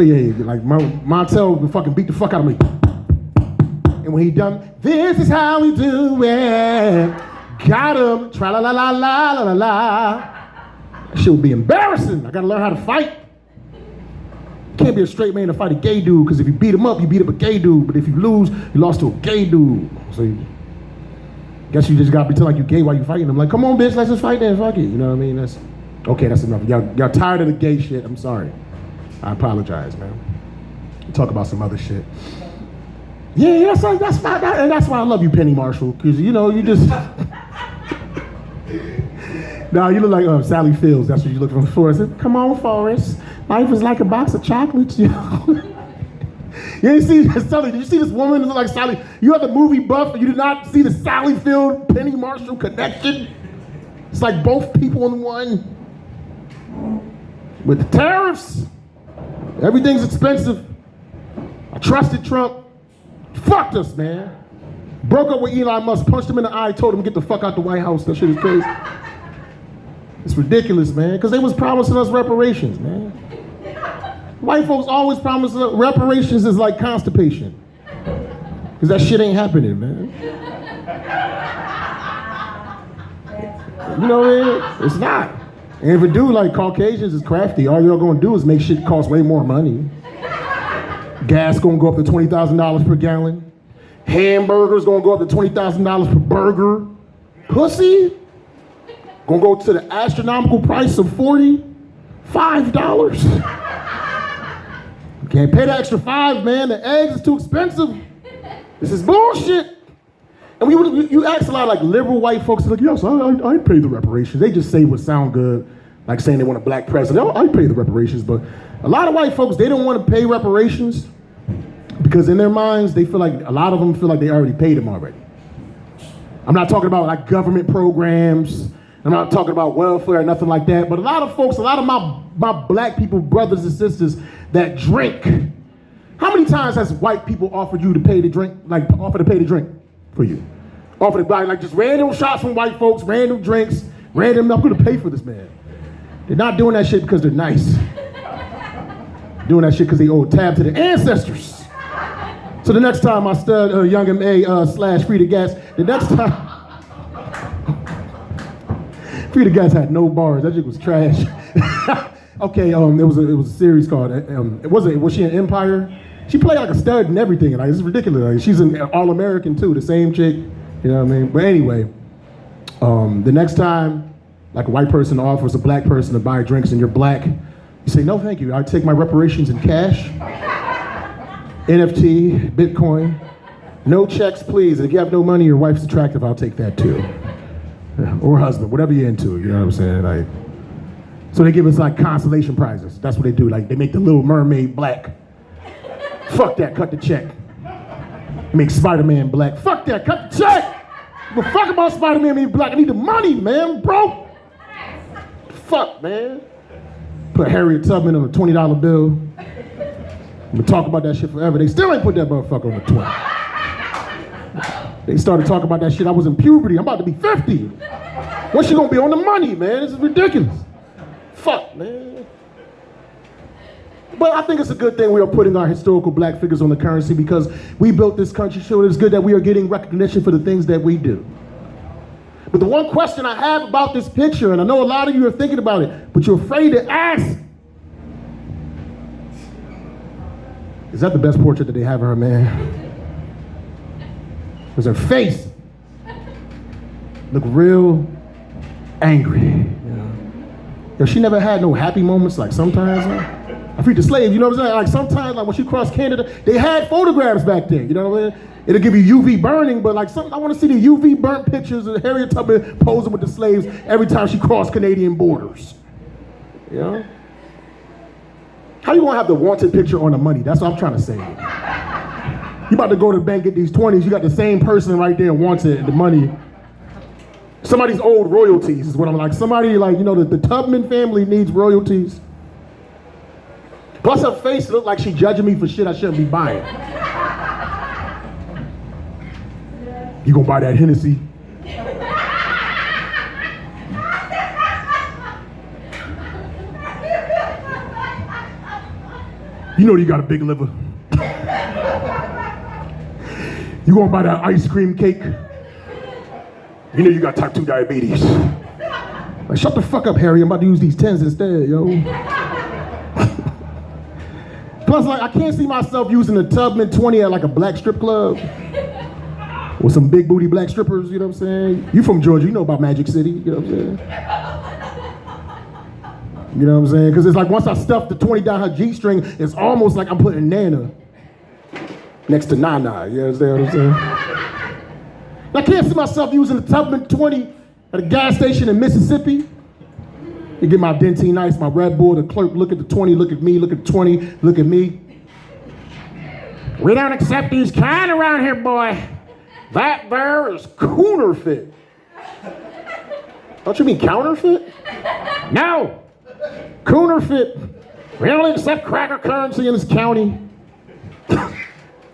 yeah, like Montel would fucking beat the fuck out of me. And when he done, this is how we do it. Got him. Tra la la la la la la la. That shit would be embarrassing. I gotta learn how to fight. Can't be a straight man to fight a gay dude, because if you beat him up, you beat up a gay dude. But if you lose, you lost to a gay dude. So guess you just gotta pretend like you gay while you fighting him. Like, come on, bitch, let's just fight then. Fuck it. You know what I mean? That's enough. Y'all tired of the gay shit? I'm sorry. I apologize, man. We'll talk about some other shit. Yeah, that's why I love you, Penny Marshall, because you know you just. Nah, you look like Sally Fields. That's what you look for. I said, come on, Forrest. Life is like a box of chocolates. You know? You ain't see Sally. Did you see this woman that look like Sally? You have the movie buff, and you did not see the Sally Field Penny Marshall connection. It's like both people in one. With the tariffs, everything's expensive. I trusted Trump. Fucked us, man. Broke up with Elon Musk, punched him in the eye, told him to get the fuck out the White House. That shit is crazy. It's ridiculous, man, because they was promising us reparations, man. White folks always promise us reparations is like constipation. Because that shit ain't happening, man. You know what I mean? It's not. And if it do, like Caucasians is crafty. All y'all gonna do is make shit cost way more money. Gas gonna go up to $20,000 per gallon. Hamburgers gonna go up to $20,000 per burger. Pussy gonna go to the astronomical price of $45. You can't pay the extra $5, man. The eggs is too expensive. This is bullshit. And you ask a lot of like liberal white folks, like, yes, I'd pay the reparations. They just say what sound good, like saying they want a black president. Oh, I'd pay the reparations. But a lot of white folks, they don't want to pay reparations because in their minds, they feel like, a lot of them feel like they already paid them already. I'm not talking about like government programs. I'm not talking about welfare or nothing like that. But a lot of folks, a lot of my black people, brothers and sisters that drink. How many times has white people offered you to pay to drink, like offer to pay to drink for you? Offer to buy like just random shots from white folks, random drinks, random, I'm gonna pay for this man. They're not doing that shit because they're nice. Doing that shit because they owe a tab to their ancestors. So the next time I stud Young M.A. / Free the Gas, the next time, Free the Gas had no bars, that shit was trash. Okay, it was a series called, was she an Empire? She played like a stud and everything, like it's ridiculous. Like, she's an All-American too, the same chick, you know what I mean? But anyway, the next time, like a white person offers a black person to buy drinks and you're black, you say, no thank you, I take my reparations in cash, NFT, Bitcoin, no checks please, and if you have no money, your wife's attractive, I'll take that too. Or husband, whatever you're into, you know what I'm saying? Like, so they give us like consolation prizes. That's what they do. Like they make the Little Mermaid black. Fuck that, cut the check. Make Spider-Man black. Fuck that, cut the check. But fuck about Spider-Man being black. I need the money, man, bro. Fuck, man. Put Harriet Tubman on a $20 bill. We talk about that shit forever. They still ain't put that motherfucker on the 20. They started talking about that shit. I was in puberty. I'm about to be 50. When's she gonna be on the money, man? This is ridiculous. Fuck, man. But I think it's a good thing we are putting our historical black figures on the currency because we built this country, so it's good that we are getting recognition for the things that we do. But the one question I have about this picture, and I know a lot of you are thinking about it, but you're afraid to ask, is that the best portrait that they have of her, man? Because her face look real angry. Yo, she never had no happy moments like sometimes. I freed the slave, you know what I'm saying? Like sometimes, like when she crossed Canada, they had photographs back then, you know what I mean? It'll give you UV burning, but like I want to see the UV burnt pictures of Harriet Tubman posing with the slaves every time she crossed Canadian borders. You know? How you gonna have the wanted picture on the money? That's what I'm trying to say. You about to go to the bank, get these 20s, you got the same person right there wanted the money. Somebody's old royalties is what I'm like. Somebody like, you know, the Tubman family needs royalties. Plus her face looked like she judging me for shit I shouldn't be buying. You gonna buy that Hennessy? You know you got a big liver. You gonna buy that ice cream cake? You know you got type 2 diabetes. Like, shut the fuck up, Harry. I'm about to use these 10s instead, yo. Plus, like, I can't see myself using a Tubman 20 at like a black strip club. With some big booty black strippers, you know what I'm saying? You from Georgia, you know about Magic City, you know what I'm saying? You know what I'm saying? Because it's like once I stuff the 20 down her G-string, it's almost like I'm putting Nana next to Nana. You understand what I'm saying? I can't see myself using the Tubman 20 at a gas station in Mississippi. You get my Dentine Ice, my Red Bull, the clerk look at the 20, look at me, look at the 20, look at me. We don't accept these kind around here, boy. That there is counterfeit. Don't you mean counterfeit? No, counterfeit. We only accept cracker currency in this county.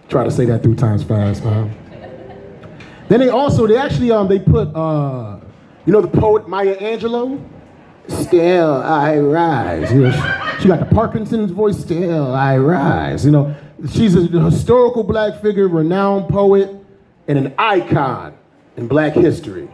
Try to say that 3 times fast, man. Then they actually put, you know the poet Maya Angelou? Still I rise. You know, she got the Parkinson's voice, still I rise. You know, she's a historical black figure, renowned poet, and an icon in black history.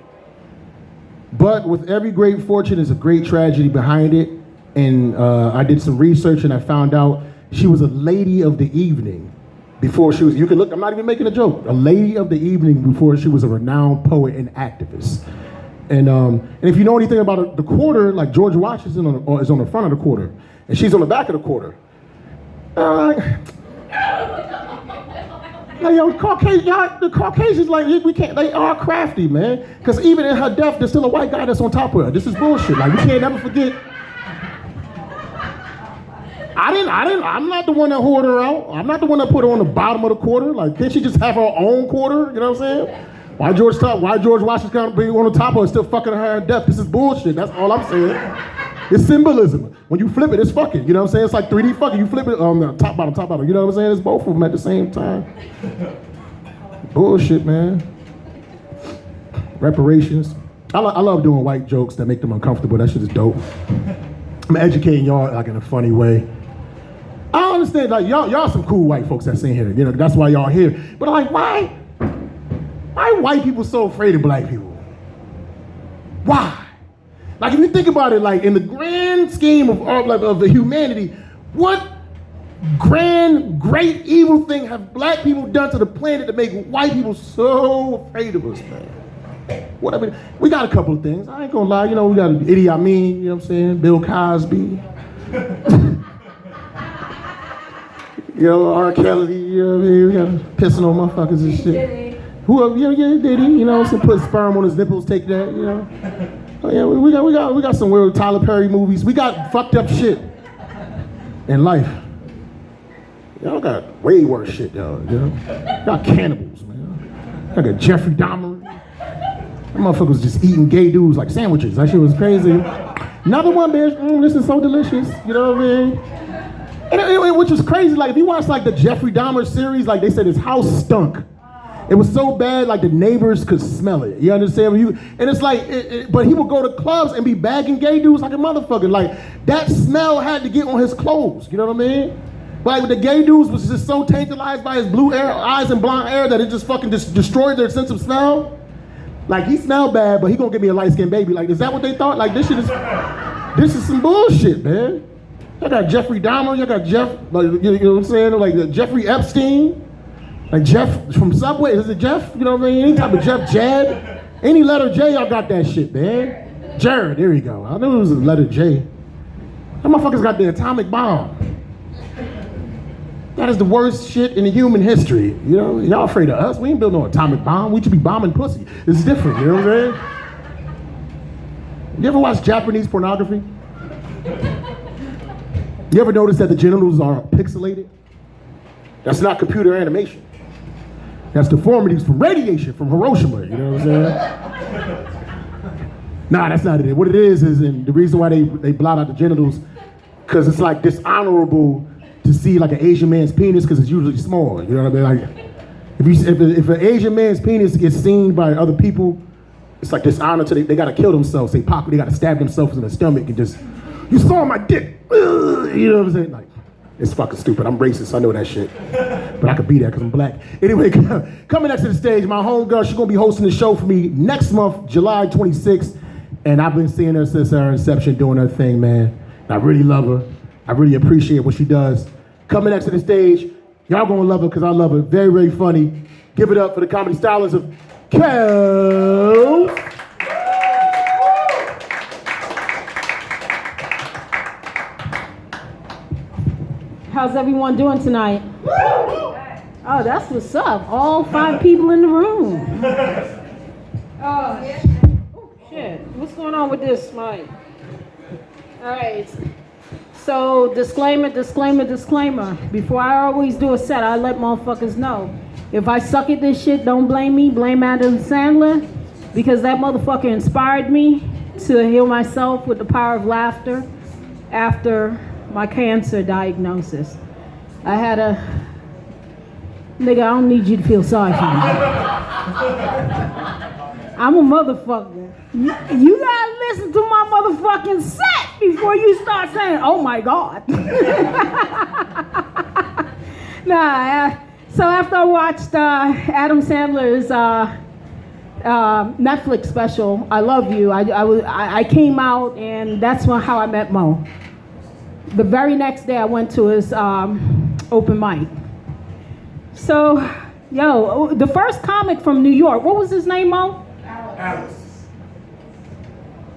But with every great fortune is a great tragedy behind it. And I did some research and I found out she was a lady of the evening before she was, you can look, I'm not even making a joke, a lady of the evening before she was a renowned poet and activist. And if you know anything about the quarter, like George Washington is on the front of the quarter, and she's on the back of the quarter. Like, yo, the Caucasians, like, we can't, they are crafty, man. Because even in her death, there's still a white guy that's on top of her. This is bullshit. Like, we can't never forget. I'm not the one that hoarded her out. I'm not the one that put her on the bottom of the quarter. Like, can't she just have her own quarter? You know what I'm saying? Why George Washington being on the top of her still fucking her in death? This is bullshit. That's all I'm saying. It's symbolism. When you flip it, it's fucking. You know what I'm saying? It's like 3D fucking. You flip it on the top, bottom. You know what I'm saying? It's both of them at the same time. Bullshit, man. Reparations. I love doing white jokes that make them uncomfortable. That shit is dope. I'm educating y'all like in a funny way. I don't understand, like y'all some cool white folks that's in here. You know, that's why y'all here. But like, why white people so afraid of black people? Why? Like, if you think about it, like in the grand scheme of the humanity, what grand, great, evil thing have black people done to the planet to make white people so afraid of us, man? What I mean, we got a couple of things. I ain't gonna lie, you know, we got Idi Amin, you know what I'm saying? Bill Cosby. You know, R. Kelly, you know what I mean? We got pissing on motherfuckers and shit. Who? Yeah, Diddy, you know, some put sperm on his nipples, take that, you know. Oh yeah, we got some weird Tyler Perry movies. We got fucked up shit in life. Y'all got way worse shit, y'all. You know, got cannibals, man. I got Jeffrey Dahmer. That motherfucker was just eating gay dudes like sandwiches. That shit was crazy. Another one, bitch. This is so delicious. You know what I mean? And which was crazy. Like if you watch like the Jeffrey Dahmer series, like they said his house stunk. It was so bad, like the neighbors could smell it. You understand? And it's like, but he would go to clubs and be bagging gay dudes like a motherfucker. Like that smell had to get on his clothes. You know what I mean? Like the gay dudes was just so tantalized by his blue eyes and blonde hair that it just fucking destroyed their sense of smell. Like he smelled bad, but he gonna give me a light-skinned baby. Like, is that what they thought? Like this is some bullshit, man. I got Jeffrey Dahmer. I got Jeff. Like, you know what I'm saying? Like Jeffrey Epstein. Like Jeff from Subway, is it Jeff? You know what I mean? Any type of Jeff, Jed. Any letter J, y'all got that shit, man. Jared, there you go. I knew it was a letter J. That motherfucker's got the atomic bomb. That is the worst shit in human history. You know, y'all afraid of us. We ain't build no atomic bomb. We should be bombing pussy. It's different, you know what I'm saying? You ever watch Japanese pornography? You ever notice that the genitals are pixelated? That's not computer animation. That's deformities from radiation from Hiroshima, you know what I'm saying? Nah, that's not it. What it is and the reason why they blot out the genitals, because it's like dishonorable to see like an Asian man's penis because it's usually small, you know what I mean? Like, if an Asian man's penis gets seen by other people, it's like dishonor to they gotta kill themselves, they gotta stab themselves in the stomach and just, you saw my dick, ugh, you know what I'm saying? Like, it's fucking stupid. I'm racist, I know that shit. But I could be that because I'm black. Anyway, coming next to the stage, my homegirl, she's gonna be hosting the show for me next month, July 26th. And I've been seeing her since her inception doing her thing, man. And I really love her. I really appreciate what she does. Coming next to the stage, y'all gonna love her because I love her. Very, very funny. Give it up for the comedy stylist of Kel. How's everyone doing tonight? Oh, that's what's up. All 5 people in the room. Oh, shit. What's going on with this mic? All right. So, disclaimer. Before I always do a set, I let motherfuckers know. If I suck at this shit, don't blame me. Blame Adam Sandler. Because that motherfucker inspired me to heal myself with the power of laughter after my cancer diagnosis. I had a... Nigga, I don't need you to feel sorry for me. I'm a motherfucker. You gotta listen to my motherfucking set before you start saying, oh my God. So after I watched Adam Sandler's Netflix special, I Love You, I came out and that's how I met Mo. The very next day I went to his open mic. So, the first comic from New York, what was his name, Mo? Alice.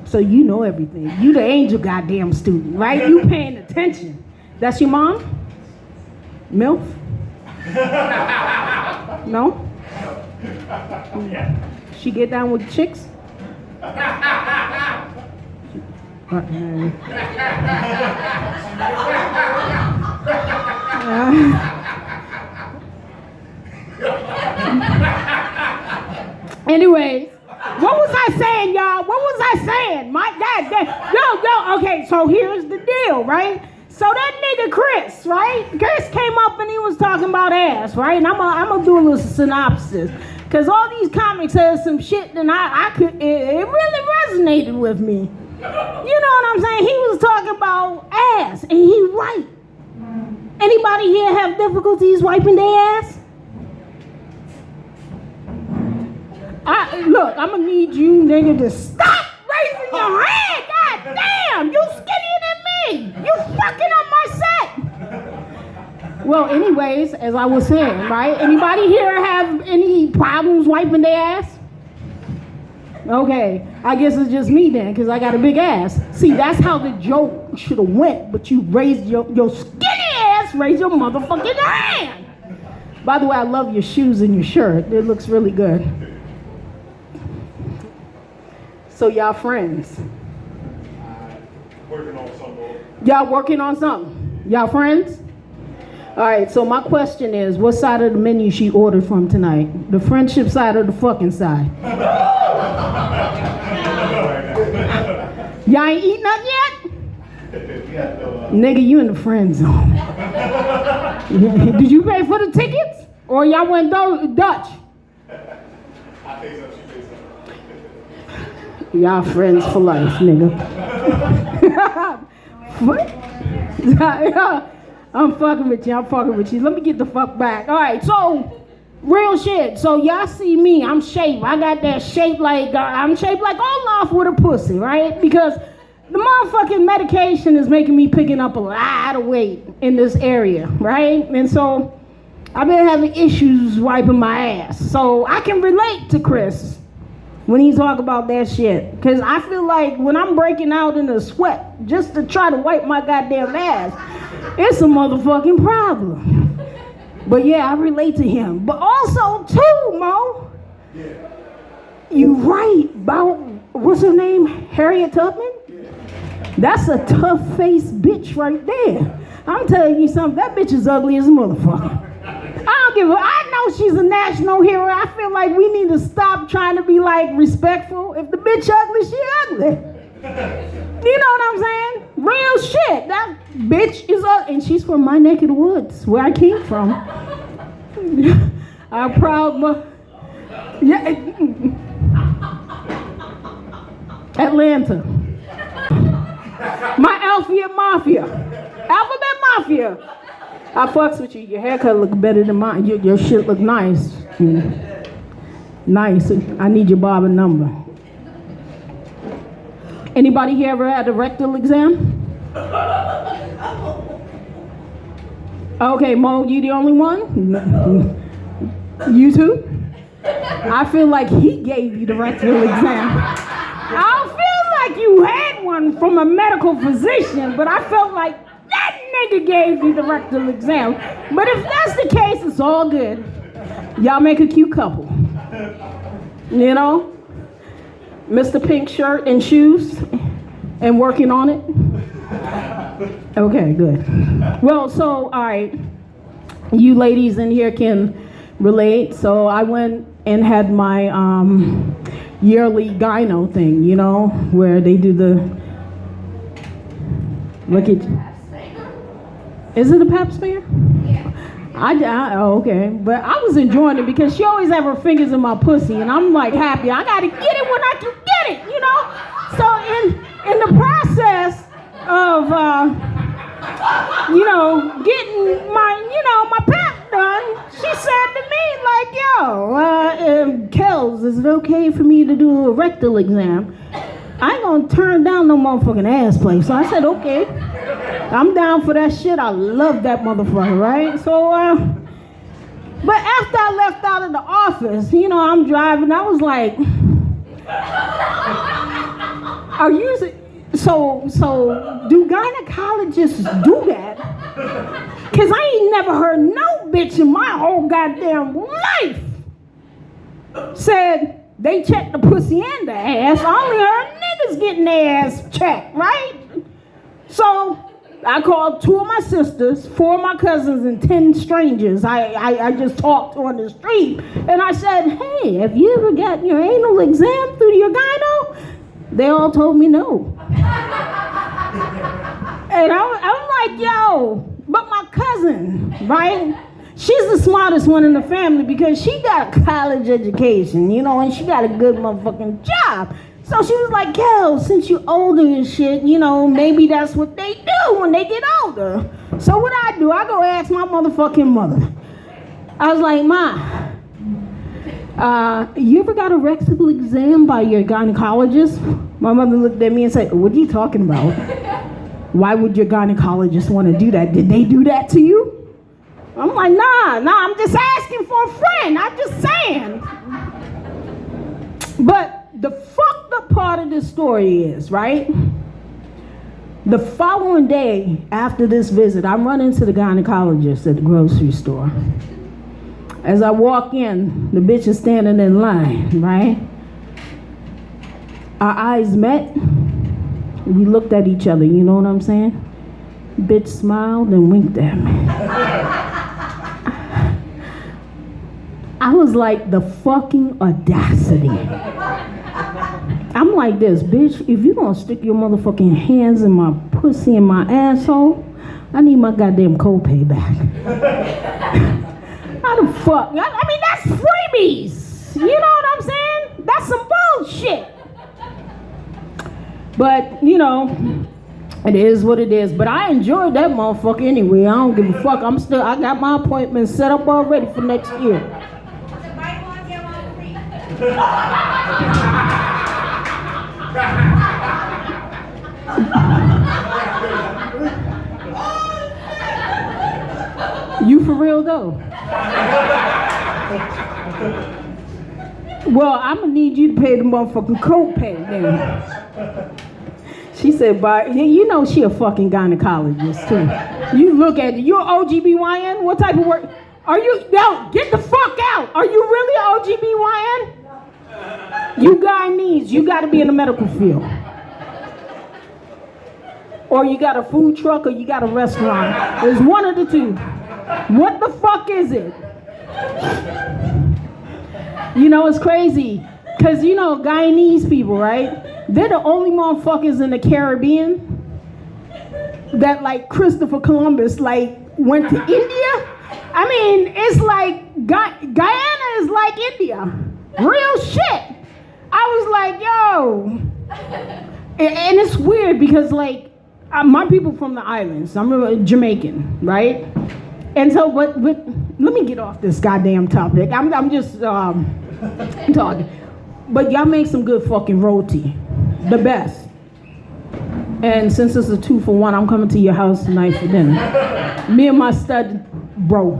So you know everything. You the angel goddamn student, right? You paying attention. That's your mom? MILF? No? She get down with the chicks? Anyways, what was I saying, y'all? What was I saying? My God, okay, so here's the deal, right? So that nigga Chris, right? Chris came up and he was talking about ass, right? And I'm gonna do a little synopsis. Cause all these comics said some shit and it really resonated with me. You know what I'm saying? He was talking about ass and he right. Anybody here have difficulties wiping their ass? Look, I'm gonna need you nigga to stop raising your hand. God damn, you skinnier than me. You fucking up my set. Well, anyways, as I was saying, right? Anybody here have any problems wiping their ass? Okay, I guess it's just me then, because I got a big ass. See, that's how the joke should have went, but you raised your skinny ass, raise your motherfucking hand. By the way, I love your shoes and your shirt. It looks really good. So y'all friends? Working on something. Y'all working on something? Y'all friends? All right, so my question is, what side of the menu she ordered from tonight? The friendship side or the fucking side? Y'all ain't eat nothing yet? Nigga, you in the friend zone. Did you pay for the tickets? Or y'all went Dutch? I think so, she thinks so. Y'all friends for life, nigga. I'm fucking with you. Let me get the fuck back. All right, so real shit. So y'all see me, I'm shaped. I got that shape like, I'm shaped like Olaf with a pussy, right? Because the motherfucking medication is making me picking up a lot of weight in this area, right? And so I've been having issues wiping my ass. So I can relate to Chris when he talk about that shit. Because I feel like when I'm breaking out in a sweat just to try to wipe my goddamn ass, it's a motherfucking problem. But yeah, I relate to him. But also too, Mo, you right about, what's her name? Harriet Tubman? That's a tough-faced bitch right there. I'm telling you something, that bitch is ugly as a motherfucker. I know she's a national hero. I feel like we need to stop trying to be like respectful. If the bitch ugly, she ugly. You know what I'm saying? Real shit. That bitch is ugly. And she's from my neck of the woods, where I came from. I'm proud. Yeah. Atlanta. My Alphabet Mafia. I fucks with you. Your haircut look better than mine. Your shit look nice. Nice. I need your barber number. Anybody here ever had a rectal exam? Okay, Mo, you the only one? You too? I feel like he gave you the rectal exam. I don't feel like you had one from a medical physician, but I felt like that nigga gave you the rectal exam. But if that's the case, it's all good. Y'all make a cute couple. You know? Mr. Pink shirt and shoes and working on it. Okay, good. Well, so, all right. You ladies in here can relate. So I went and had my yearly gyno thing, you know, where they do the, look at, is it a pap smear? Yeah. Oh, okay, but I was enjoying it because she always have her fingers in my pussy, and I'm like happy. I gotta get it when I can get it, you know. So in the process of you know getting my my pap done, she said to me like, "Yo, Kels, is it okay for me to do a rectal exam? I ain't gonna turn down no motherfucking ass play." So I said, "Okay." I'm down for that shit. I love that motherfucker, right? So, but after I left out of the office, you know, I'm driving. I was like, "Are you so? Do gynecologists do that?" Cause I ain't never heard no bitch in my whole goddamn life said they check the pussy and the ass. I only heard niggas getting their ass checked, right? So I called 2 of my sisters, 4 of my cousins, and 10 strangers I just talked to on the street. And I said, "Hey, have you ever gotten your anal exam through your gyno?" They all told me no. And I'm like, yo, but my cousin, right? She's the smartest one in the family because she got a college education, you know, and she got a good motherfucking job. So she was like, "Kel, since you older and shit, you know, maybe that's what they do when they get older." So what I do, I go ask my motherfucking mother. I was like, "Ma, you ever got a rectal exam by your gynecologist?" My mother looked at me and said, "What are you talking about? Why would your gynecologist want to do that? Did they do that to you?" I'm like, nah, I'm just asking for a friend. I'm just saying. But the fucked up part of this story is, right? The following day after this visit, I run into the gynecologist at the grocery store. As I walk in, the bitch is standing in line, right? Our eyes met. We looked at each other, you know what I'm saying? Bitch smiled and winked at me. I was like, the fucking audacity. I'm like this, bitch, if you gonna stick your motherfucking hands in my pussy and my asshole, I need my goddamn copay back. How the fuck? I mean, that's freebies. You know what I'm saying? That's some bullshit. But, you know, it is what it is. But I enjoyed that motherfucker anyway. I don't give a fuck. I got my appointment set up already for next year. You for real though? Well, I'm gonna need you to pay the motherfucking copay then. She said, "But you know she a fucking gynecologist too. You look at it. You're OGBYN. What type of work are you? No, get the fuck out. Are you really OGBYN? You Guyanese. You got to be in the medical field, or you got a food truck, or you got a restaurant. There's one of the two. What the fuck is it?" You know, it's crazy. Because, you know, Guyanese people, right? They're the only motherfuckers in the Caribbean that, like, Christopher Columbus, like, went to India. I mean, it's like, Guyana is like India. Real shit. I was like, yo. And it's weird because, like, my people from the islands. I'm a Jamaican, right? And so, but let me get off this goddamn topic. I'm just talking. But y'all make some good fucking roti. The best. And since it's a 2-for-1, I'm coming to your house tonight for dinner. Me and my stud bro.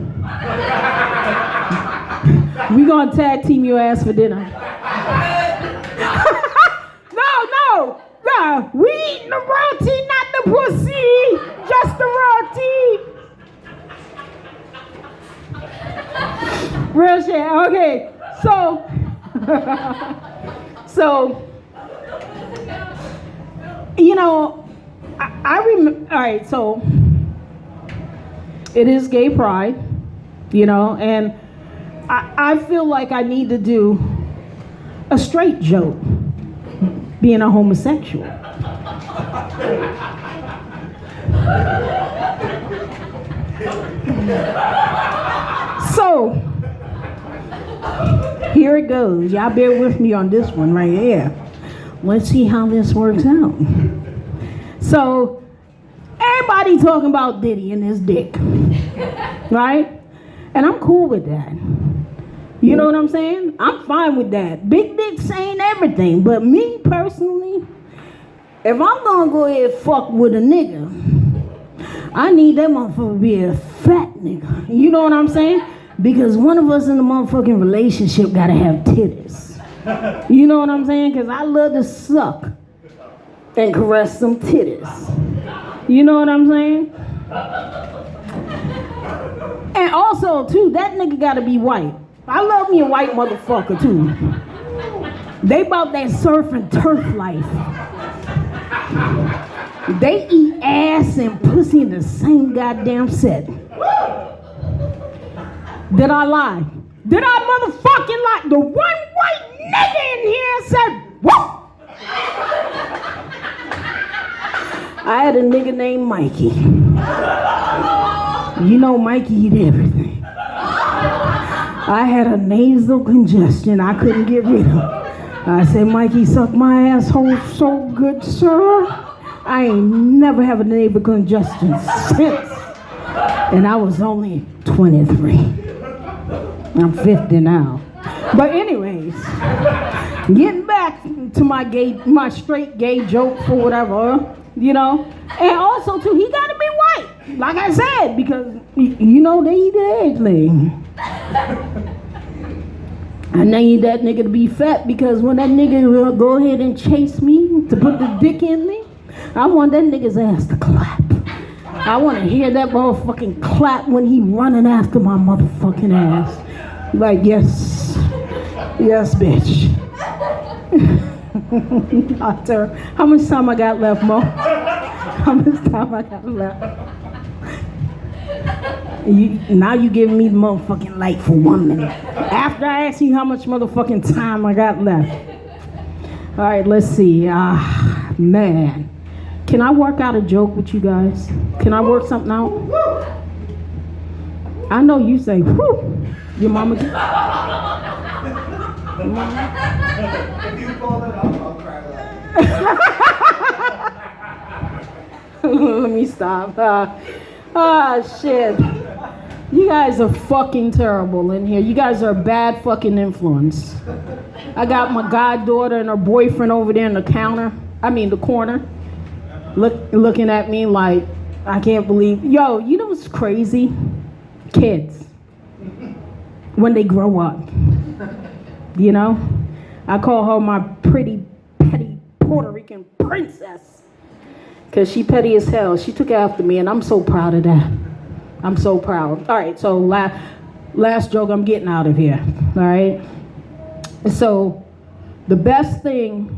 We gonna tag team your ass for dinner. No. We eating the roti, not the pussy. Just the roti. Yeah, okay. So, so, you know, I remember, all right, so it is gay pride, you know, and I feel like I need to do a straight joke being a homosexual. So, here it goes. Y'all bear with me on this one right here. Let's see how this works out. So, everybody talking about Diddy and his dick, right? And I'm cool with that. You know what I'm saying? I'm fine with that. Big dicks ain't everything, but me personally, if I'm gonna go ahead and fuck with a nigga, I need that motherfucker to be a fat nigga. You know what I'm saying? Because one of us in the motherfucking relationship gotta have titties. You know what I'm saying? Because I love to suck and caress some titties. You know what I'm saying? And also, too, that nigga gotta be white. I love me a white motherfucker, too. They about that surf and turf life. They eat ass and pussy in the same goddamn set. Did I lie? Did I motherfucking lie? The one white nigga in here said, whoa! I had a nigga named Mikey. You know Mikey eat everything. I had a nasal congestion I couldn't get rid of. I said, Mikey, suck my asshole so good, sir. I ain't never have a nasal congestion since. And I was only 23. I'm 50 now. But anyways, getting back to my straight gay joke for whatever, you know. And also, too, he gotta be white. Like I said, because, you know, they eat everything. I need that nigga to be fat because when that nigga will go ahead and chase me to put the dick in me, I want that nigga's ass to clap. I want to hear that motherfucking clap when he running after my motherfucking ass. Like, yes, bitch. How much time I got left, Mo? How much time I got left? Now you giving me the motherfucking light for 1 minute. After I ask you how much motherfucking time I got left. All right, let's see. Man. Can I work out a joke with you guys? Can I work something out? I know you say, whew. Your mama can. If you pull it up, I'll cry laughing. Let me stop. Shit. You guys are fucking terrible in here. You guys are a bad fucking influence. I got my goddaughter and her boyfriend over there in the corner. Looking at me like, I can't believe. Yo, you know what's crazy? Kids. When they grow up. You know? I call her my pretty, petty Puerto Rican princess. Because she petty as hell. She took after me, and I'm so proud of that. I'm so proud. All right, so last joke, I'm getting out of here. All right? So, the best thing,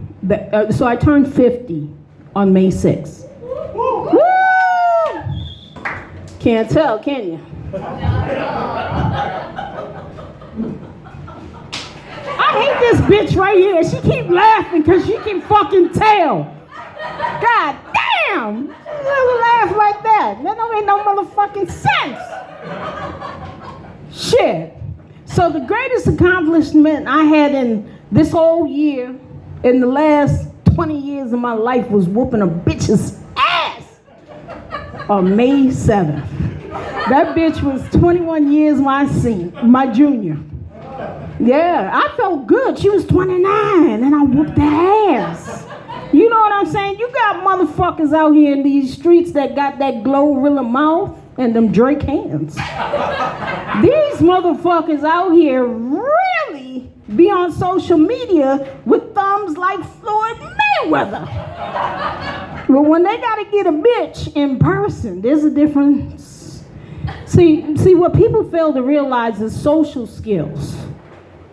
so I turned 50 on May 6th. Woo! Can't tell, can you? I hate this bitch right here. She keep laughing because she can fucking tell. God damn! She doesn't laugh like that. That don't make no motherfucking sense. Shit. So the greatest accomplishment I had in this whole year, in the last 20 years of my life, was whooping a bitch's ass on May 7th. That bitch was 21 years my junior. Yeah, I felt good. She was 29 and I whooped that ass. You know what I'm saying? You got motherfuckers out here in these streets that got that Glorilla mouth and them Drake hands. These motherfuckers out here really be on social media with thumbs like Floyd Mayweather. But when they gotta get a bitch in person, there's a difference. See, what people fail to realize is social skills.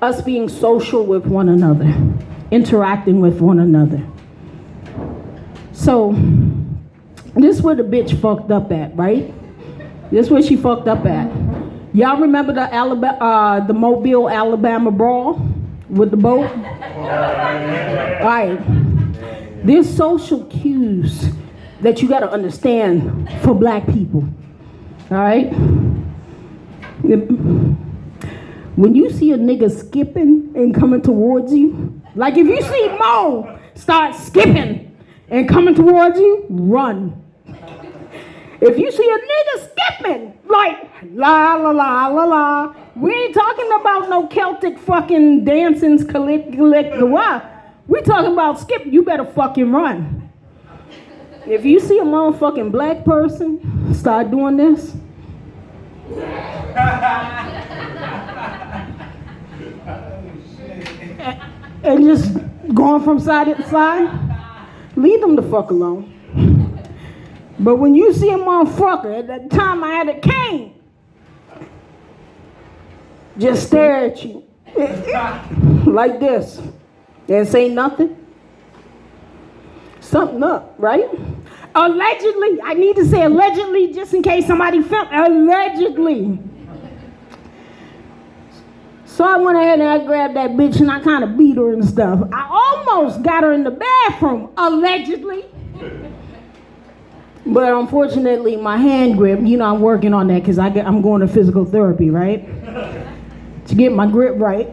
us being social with one another, interacting with one another. So, this is where the bitch fucked up at, right? This is where she fucked up at. Y'all remember the Mobile, Alabama brawl with the boat? All right. There's social cues that you gotta understand for black people. All right? When you see a nigga skipping and coming towards you, like if you see Mo start skipping and coming towards you, run. If you see a nigga skipping, like la la la la la, we ain't talking about no Celtic fucking dancing, we talking about skip, you better fucking run. If you see a motherfucking black person start doing this, and just going from side to side, leave them the fuck alone. But when you see a motherfucker, at that time I had a cane, just stare at you like this and say nothing, something up, right? Allegedly, I need to say allegedly just in case somebody felt allegedly. So I went ahead and I grabbed that bitch and I kind of beat her and stuff. I almost got her in the bathroom, allegedly. But unfortunately, my hand grip, you know, I'm working on that because I'm going to physical therapy, right? To get my grip right.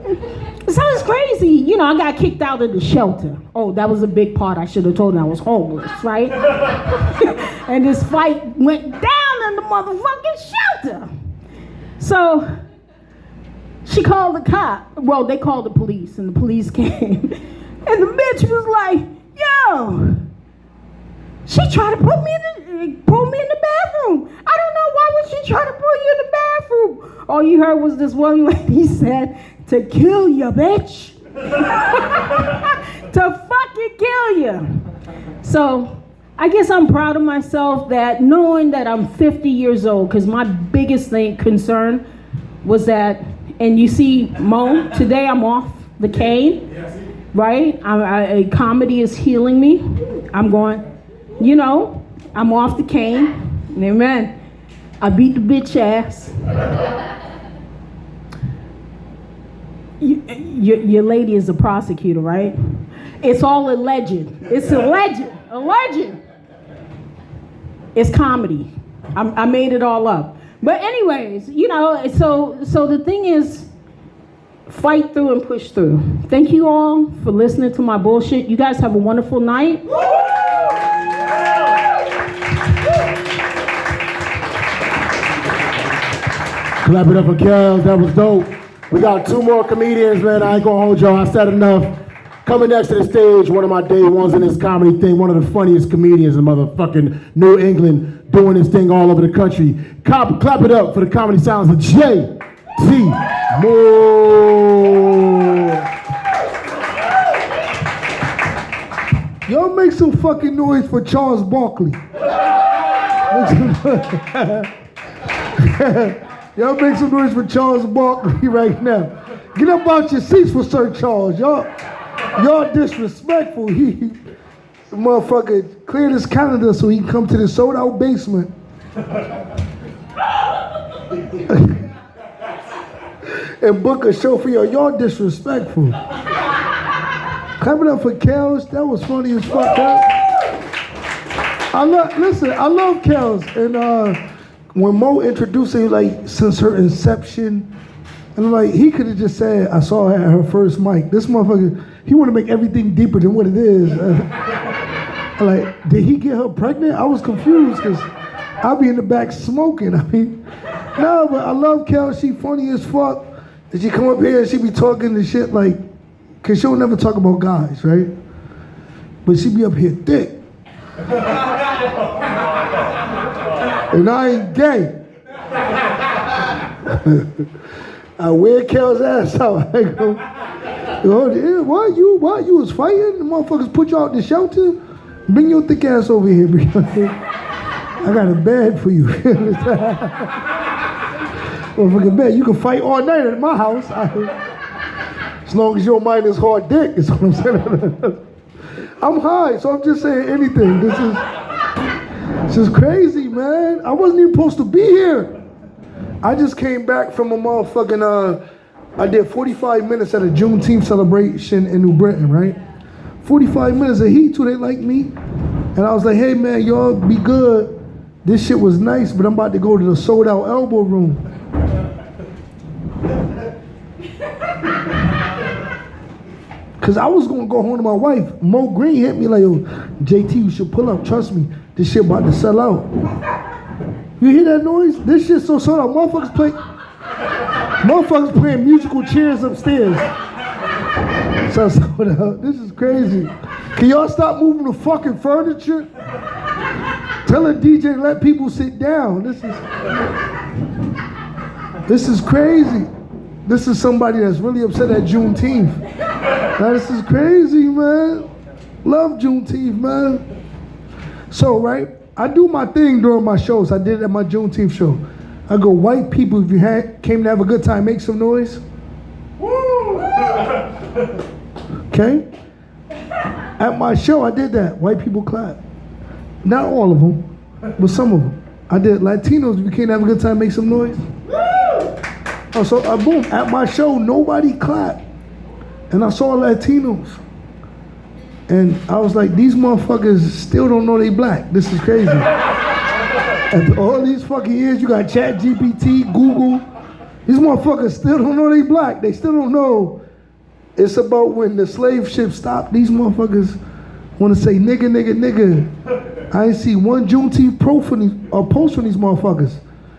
So it's crazy. You know, I got kicked out of the shelter. Oh, that was a big part. I should have told her I was homeless, right? And this fight went down in the motherfucking shelter. So she called the cop. Well, they called the police, and the police came. And the bitch was like, yo, she tried to put me in the bathroom. I don't know, why would she try to put you in the bathroom? All you heard was this one lady said, to kill you, bitch. To fucking kill you. So I guess I'm proud of myself that knowing that I'm 50 years old, because my biggest concern was that, and you see, Mo, today I'm off the cane, right? Comedy is healing me. I'm going, you know, I'm off the cane. Amen. I beat the bitch ass. Your lady is a prosecutor, right? It's all alleged. It's alleged. It's comedy. I made it all up. But anyways, you know, so the thing is, fight through and push through. Thank you all for listening to my bullshit. You guys have a wonderful night. Clap it up for Kels, that was dope. We got 2 more comedians, man. I ain't gonna hold y'all, I said enough. Coming next to the stage, one of my day ones in this comedy thing, one of the funniest comedians in motherfucking New England, doing this thing all over the country. Clap it up for the comedy sounds of J.T. Moore. Y'all make some fucking noise for Charles Barkley. Y'all make some noise for Charles Barkley right now. Get up out your seats for Sir Charles. Y'all disrespectful. He motherfucker cleared his calendar so he can come to the sold out basement. And book a show for y'all disrespectful. Clap it up for Kels. That was funny as fuck. I love Kels. And when Mo introduced her, like, since her inception, and like, he could have just said, I saw her at her first mic. This motherfucker, he want to make everything deeper than what it is. Like, did he get her pregnant? I was confused because I'll be in the back smoking. I mean, no, but I love Kel. She funny as fuck. And she come up here and she be talking the shit like, because she'll never talk about guys, right? But she be up here thick. And I ain't gay. I wear Kel's ass out. I go, why you was fighting? The motherfuckers put you out the shelter? Bring your thick ass over here. I got a bed for you. Motherfucking bed. You can fight all night at my house. As long as your mind is hard dick, is what I'm saying. I'm high, so I'm just saying anything. This is crazy, man. I wasn't even supposed to be here. I just came back from a motherfucking, I did 45 minutes at a Juneteenth celebration in New Britain, right? 45 minutes of heat too, they like me. And I was like, hey man, y'all be good. This shit was nice, but I'm about to go to the sold out elbow room. Cause I was gonna go home to my wife. Mo Green hit me like, yo, JT, you should pull up, trust me. This shit about to sell out. You hear that noise? This shit so sold out. Motherfuckers playing musical chairs upstairs. So sold out. This is crazy. Can y'all stop moving the fucking furniture? Tell a DJ to let people sit down. This is crazy. This is somebody that's really upset at Juneteenth. Now, this is crazy, man. Love Juneteenth, man. So, right, I do my thing during my shows. I did it at my Juneteenth show. I go, white people, if you came to have a good time, make some noise. Okay? At my show, I did that. White people clap. Not all of them, but some of them. I did Latinos, if you came to have a good time, make some noise. Oh, so boom, at my show, nobody clapped. And I saw Latinos. And I was like, these motherfuckers still don't know they black. This is crazy. After all these fucking years, you got ChatGPT, Google. These motherfuckers still don't know they black. They still don't know. It's about when the slave ship stopped, these motherfuckers want to say nigga, nigga, nigga. I ain't see one Juneteenth post from these motherfuckers.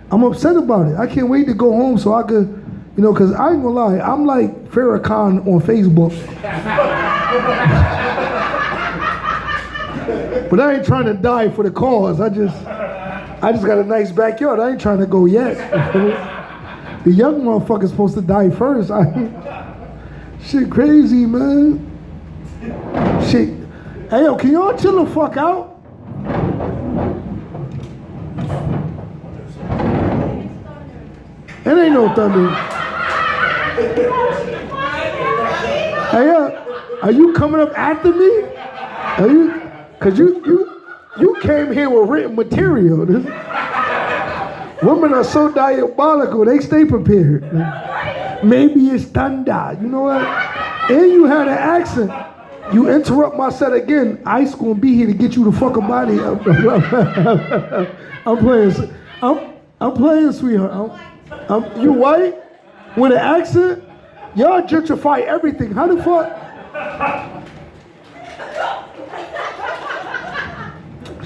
I'm upset about it. I can't wait to go home so I could, you know, because I ain't gonna lie, I'm like Farrakhan on Facebook. But I ain't trying to die for the cause. I just got a nice backyard. I ain't trying to go yet. The young motherfucker's supposed to die first. Shit crazy, man. Shit. Hey, yo, can y'all chill the fuck out? It ain't no thunder. Hey, are you coming up after me? Are you? Cause you came here with written material. Women are so diabolical, they stay prepared. Maybe it's thunder, you know what? And you had an accent. You interrupt my set again, Ice gonna be here to get you the fuck up out of here. I'm playing, sweetheart. You white with an accent? Y'all gentrify everything. How the fuck?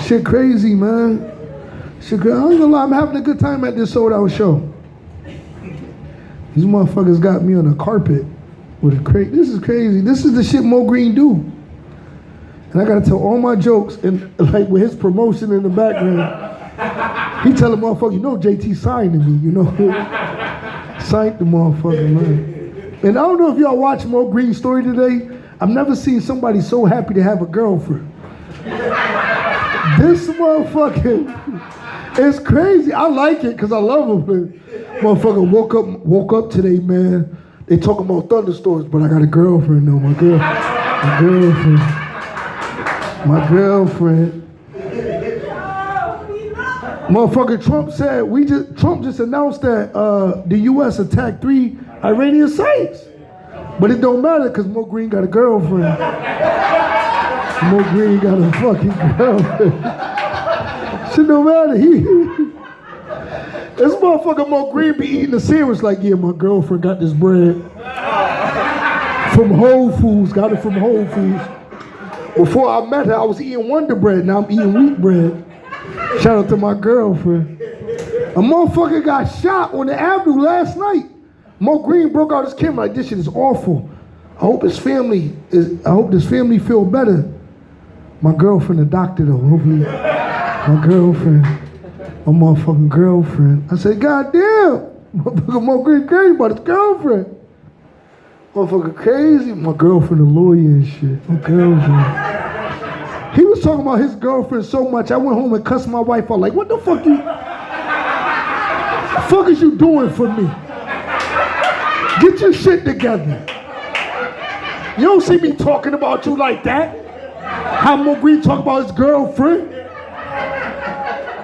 Shit crazy, man. Shit crazy. I ain't gonna lie, I'm having a good time at this sold out show. These motherfuckers got me on the carpet with a crate. This is crazy. This is the shit Mo Green do. And I gotta tell all my jokes and like with his promotion in the background. He tell the motherfucker, you know JT signed to me, you know. Signed the motherfucker, man. And I don't know if y'all watch Mo Green's story today. I've never seen somebody so happy to have a girlfriend. This motherfucker is crazy. I like it because I love him. But motherfucker woke up today, man. They talking about thunderstorms, but I got a girlfriend though. My girlfriend. Motherfucker Trump said Trump just announced that the U.S. attacked 3 Iranian sites. But it don't matter because Mo Green got a girlfriend. Mo Green got a fucking girlfriend. Shit don't matter. This motherfucker Mo Green be eating a sandwich like, yeah, my girlfriend got this bread from Whole Foods. Got it from Whole Foods. Before I met her, I was eating Wonder Bread. Now I'm eating wheat bread. Shout out to my girlfriend. A motherfucker got shot on the avenue last night. Mo Green broke out his camera like, this shit is awful. I hope this family feel better. My girlfriend, a doctor though. Hopefully, my girlfriend, my motherfucking girlfriend. I said, God damn, motherfucker Mo Green crazy about his girlfriend. Motherfucker crazy. My girlfriend a lawyer and shit. My girlfriend. He was talking about his girlfriend so much, I went home and cussed my wife out like, what the fuck is you doing for me? Get your shit together. You don't see me talking about you like that. How Mo Green talk about his girlfriend.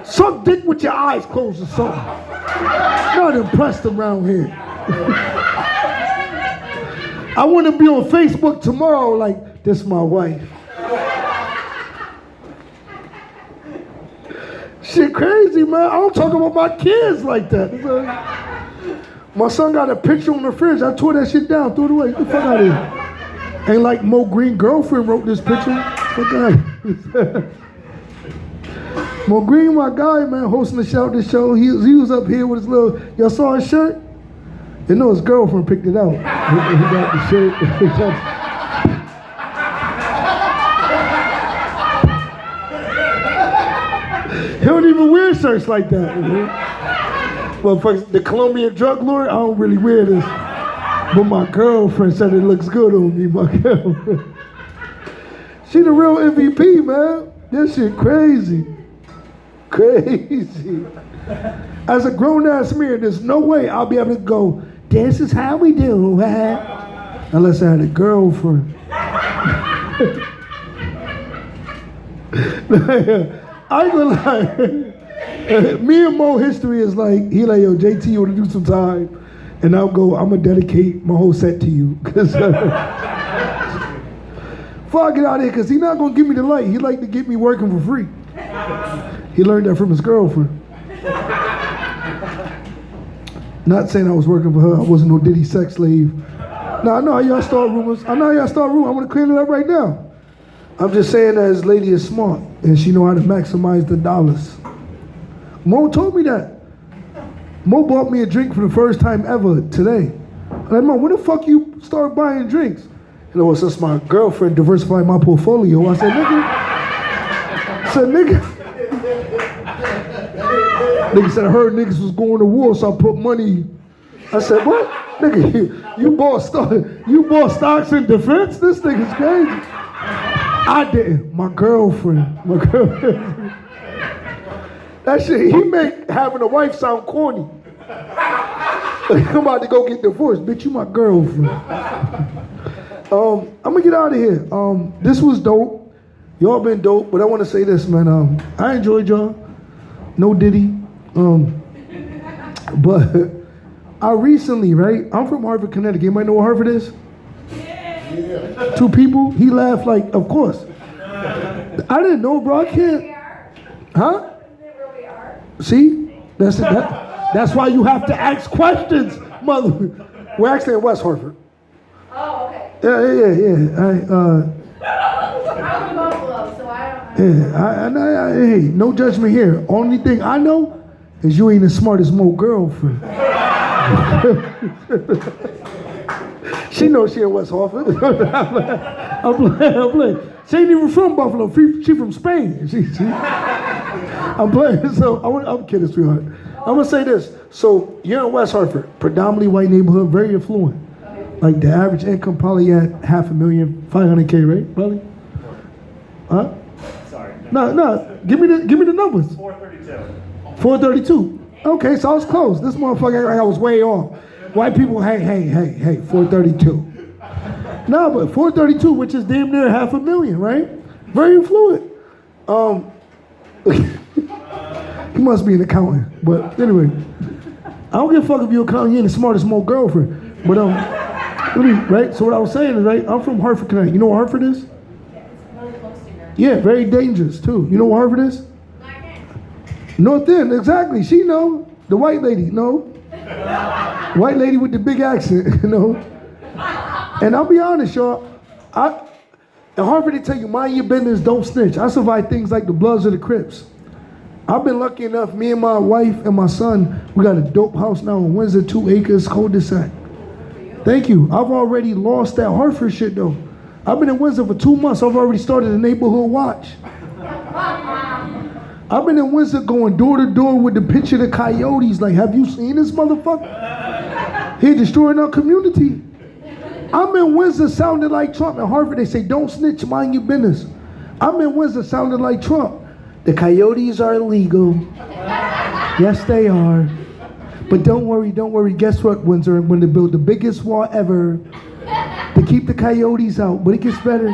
Suck dick with your eyes closed or something. Not impressed around here. I want to be on Facebook tomorrow like, this my wife. Shit crazy, man. I don't talk about my kids like that. My son got a picture on the fridge. I tore that shit down, threw it away. Get the fuck out of here. Ain't like Mo Green girlfriend wrote this picture. Fuck out of here. Mo Green, my guy, man, hosting the show. He was up here with his little, y'all saw his shirt? You know his girlfriend picked it out. He got the shirt. He don't even wear shirts like that. Well, for the Colombian drug lord, I don't really wear this. But my girlfriend said it looks good on me, my girlfriend. She the real MVP, man. This shit crazy. Crazy. As a grown-ass man, there's no way I'll be able to go, this is how we do, huh? Unless I had a girlfriend. I ain't gonna lie. Me and Mo history is like, he like, yo, JT, you wanna do some time? And I'll go, I'm gonna dedicate my whole set to you. Cause before I get out of here, because he's not gonna give me the light. He like to get me working for free. He learned that from his girlfriend. Not saying I was working for her. I wasn't no Diddy sex slave. No, I know how y'all start rumors. I want to clear it up right now. I'm just saying that his lady is smart and she know how to maximize the dollars. Mo told me that. Mo bought me a drink for the first time ever today. I'm like, Mo, when the fuck you start buying drinks? You know, since my girlfriend diversified my portfolio, I said, nigga. Nigga said, I heard niggas was going to war, so I put money. I said, what? Nigga, you bought stocks in defense? This nigga's crazy. I didn't. My girlfriend. That shit, he make having a wife sound corny. I'm about to go get divorced. Bitch, you my girlfriend. I'm gonna get out of here. This was dope. Y'all been dope, but I want to say this, man. I enjoyed y'all. No Diddy. But I recently, right? I'm from Hartford, Connecticut. You might know what Hartford is? Yeah. Two people. He laughed like, of course. I didn't know, bro. I can't. Huh? See? That's it. That's why you have to ask questions, mother. We're actually in West Hartford. Oh, okay. Yeah. I'm from Buffalo, so I don't. Yeah, hey, no judgment here. Only thing I know is you ain't as smart as Mo girlfriend. She knows she in West Hartford. I'm playing. She ain't even from Buffalo. She from Spain. I'm playing. So I'm kidding, sweetheart. I'm gonna say this. So you're in West Hartford, predominantly white neighborhood, very affluent. Like the average income probably at $500,000, $500K, right? Probably. Huh? Sorry. No. Give me the numbers. 432. 432. Okay, so I was close. This motherfucker, I was way off. White people, hey, 432. No, but 432, which is damn near $500,000, right? Very affluent. He must be an accountant. But anyway, I don't give a fuck if you're accountant, you ain't the smartest Mo girlfriend. But right? So what I was saying is, right, I'm from Hartford, Connecticut. You know what Hartford is? Yeah, it's really close to here. Yeah, very dangerous too. You know what Hartford is? North End, exactly. She know. The white lady, no. White lady with the big accent, you know. And I'll be honest, y'all. In Harvard, they tell you, mind your business, don't snitch. I survived things like the Bloods or the Crips. I've been lucky enough, me and my wife and my son, we got a dope house now in Windsor, 2 acres, cul-de-sac. Thank you. I've already lost that Hartford shit, though. I've been in Windsor for 2 months. I've already started a neighborhood watch. I've been in Windsor going door to door with the picture of the coyotes. Like, have you seen this motherfucker? He destroying our community. I'm in Windsor sounding like Trump. In Harvard, they say, don't snitch, mind your business. I'm in Windsor sounding like Trump. The coyotes are illegal. Yes, they are. But don't worry. Guess what, Windsor? When they build the biggest wall ever, the keep the coyotes out, but it gets better.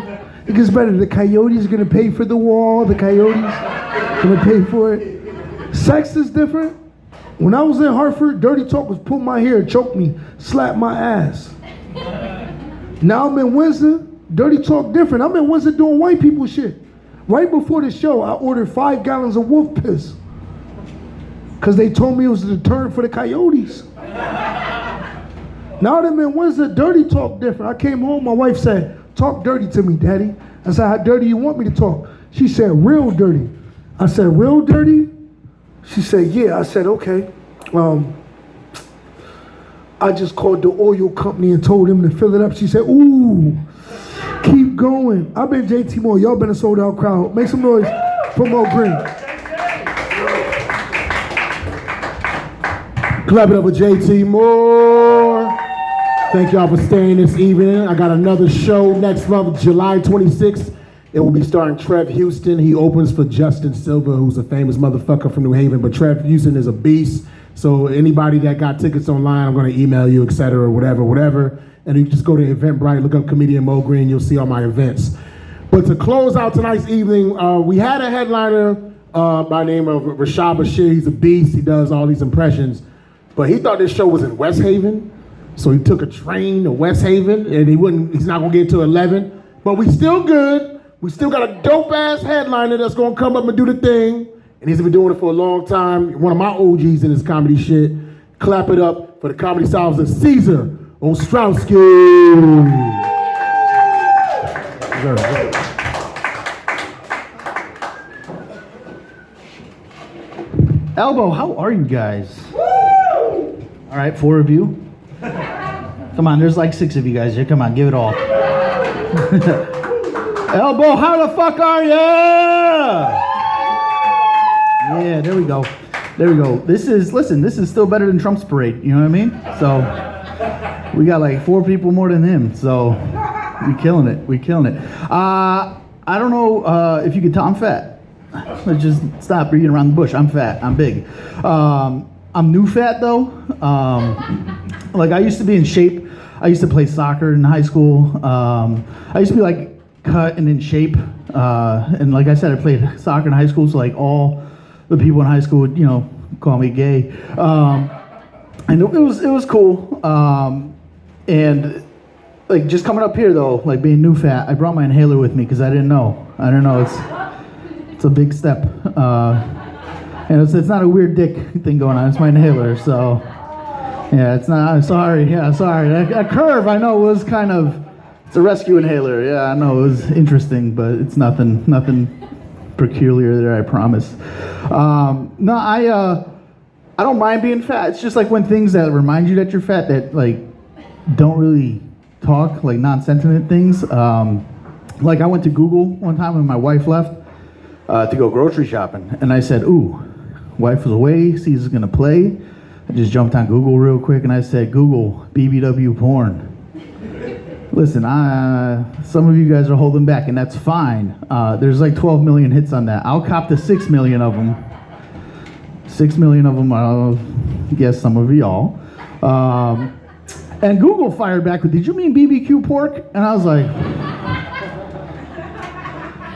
It gets better. The coyotes are gonna pay for the wall. The coyotes gonna pay for it. Sex is different. When I was in Hartford, dirty talk was pull my hair, choke me, slap my ass. Now I'm in Windsor, dirty talk different. I'm in Windsor doing white people shit. Right before the show, I ordered 5 gallons of wolf piss. Because they told me it was a deterrent for the coyotes. Now that I'm in Windsor, dirty talk different. I came home, my wife said, talk dirty to me, Daddy. I said, how dirty you want me to talk? She said, real dirty. I said, real dirty? She said, yeah. I said, okay. I just called the oil company and told them to fill it up. She said, ooh, keep going. I've been JT Moore. Y'all been a sold out crowd. Make some noise for Mo Green. Clap it up with JT Moore. Thank y'all for staying this evening. I got another show next month, July 26th. It will be starring Trev Houston. He opens for Justin Silver, who's a famous motherfucker from New Haven. But Trev Houston is a beast. So anybody that got tickets online, I'm going to email you, etc., whatever. And you just go to Eventbrite, look up comedian Mo Green. You'll see all my events. But to close out tonight's evening, we had a headliner by the name of Rashad Bashir. He's a beast. He does all these impressions. But he thought this show was in West Haven. So he took a train to West Haven, and he's not going to get to 11. But we still good. We still got a dope-ass headliner that's going to come up and do the thing. And he's been doing it for a long time. One of my OGs in this comedy shit. Clap it up for the comedy styles of Caesar Ostrowski. Elbow, how are you guys? All right, 4 of you. Come on, there's like 6 of you guys here. Come on, give it all. Elbow, how the fuck are ya? Yeah, there we go. There we go. This is still better than Trump's parade. You know what I mean? So we got like 4 people more than him. So we killing it. I don't know if you can tell. I'm fat. Let's just stop beating around the bush. I'm fat. I'm big. I'm new fat though. Like I used to be in shape. I used to play soccer in high school. I used to be like cut and in shape. And like I said, I played soccer in high school. So like all the people in high school would, call me gay. And it was cool. And like just coming up here though, like being new fat, I brought my inhaler with me because I didn't know. It's a big step. And it's not a weird dick thing going on. It's my inhaler. So yeah, it's not. I'm sorry. Yeah, sorry. That curve, I know, was kind of. It's a rescue inhaler. Yeah, I know it was interesting, but it's nothing peculiar there. I promise. No, I don't mind being fat. It's just like when things that remind you that you're fat that like don't really talk, like non-sentient things. Like I went to Google one time when my wife left to go grocery shopping, and I said, "Ooh, wife was away. Caesar's gonna play." I just jumped on Google real quick and I said, "Google BBW porn." Listen, some of you guys are holding back, and that's fine. There's like 12 million hits on that. I'll cop the 6 million of them. 6 million of them, I'll guess some of y'all. And Google fired back with, "Did you mean BBQ pork?" And I was like,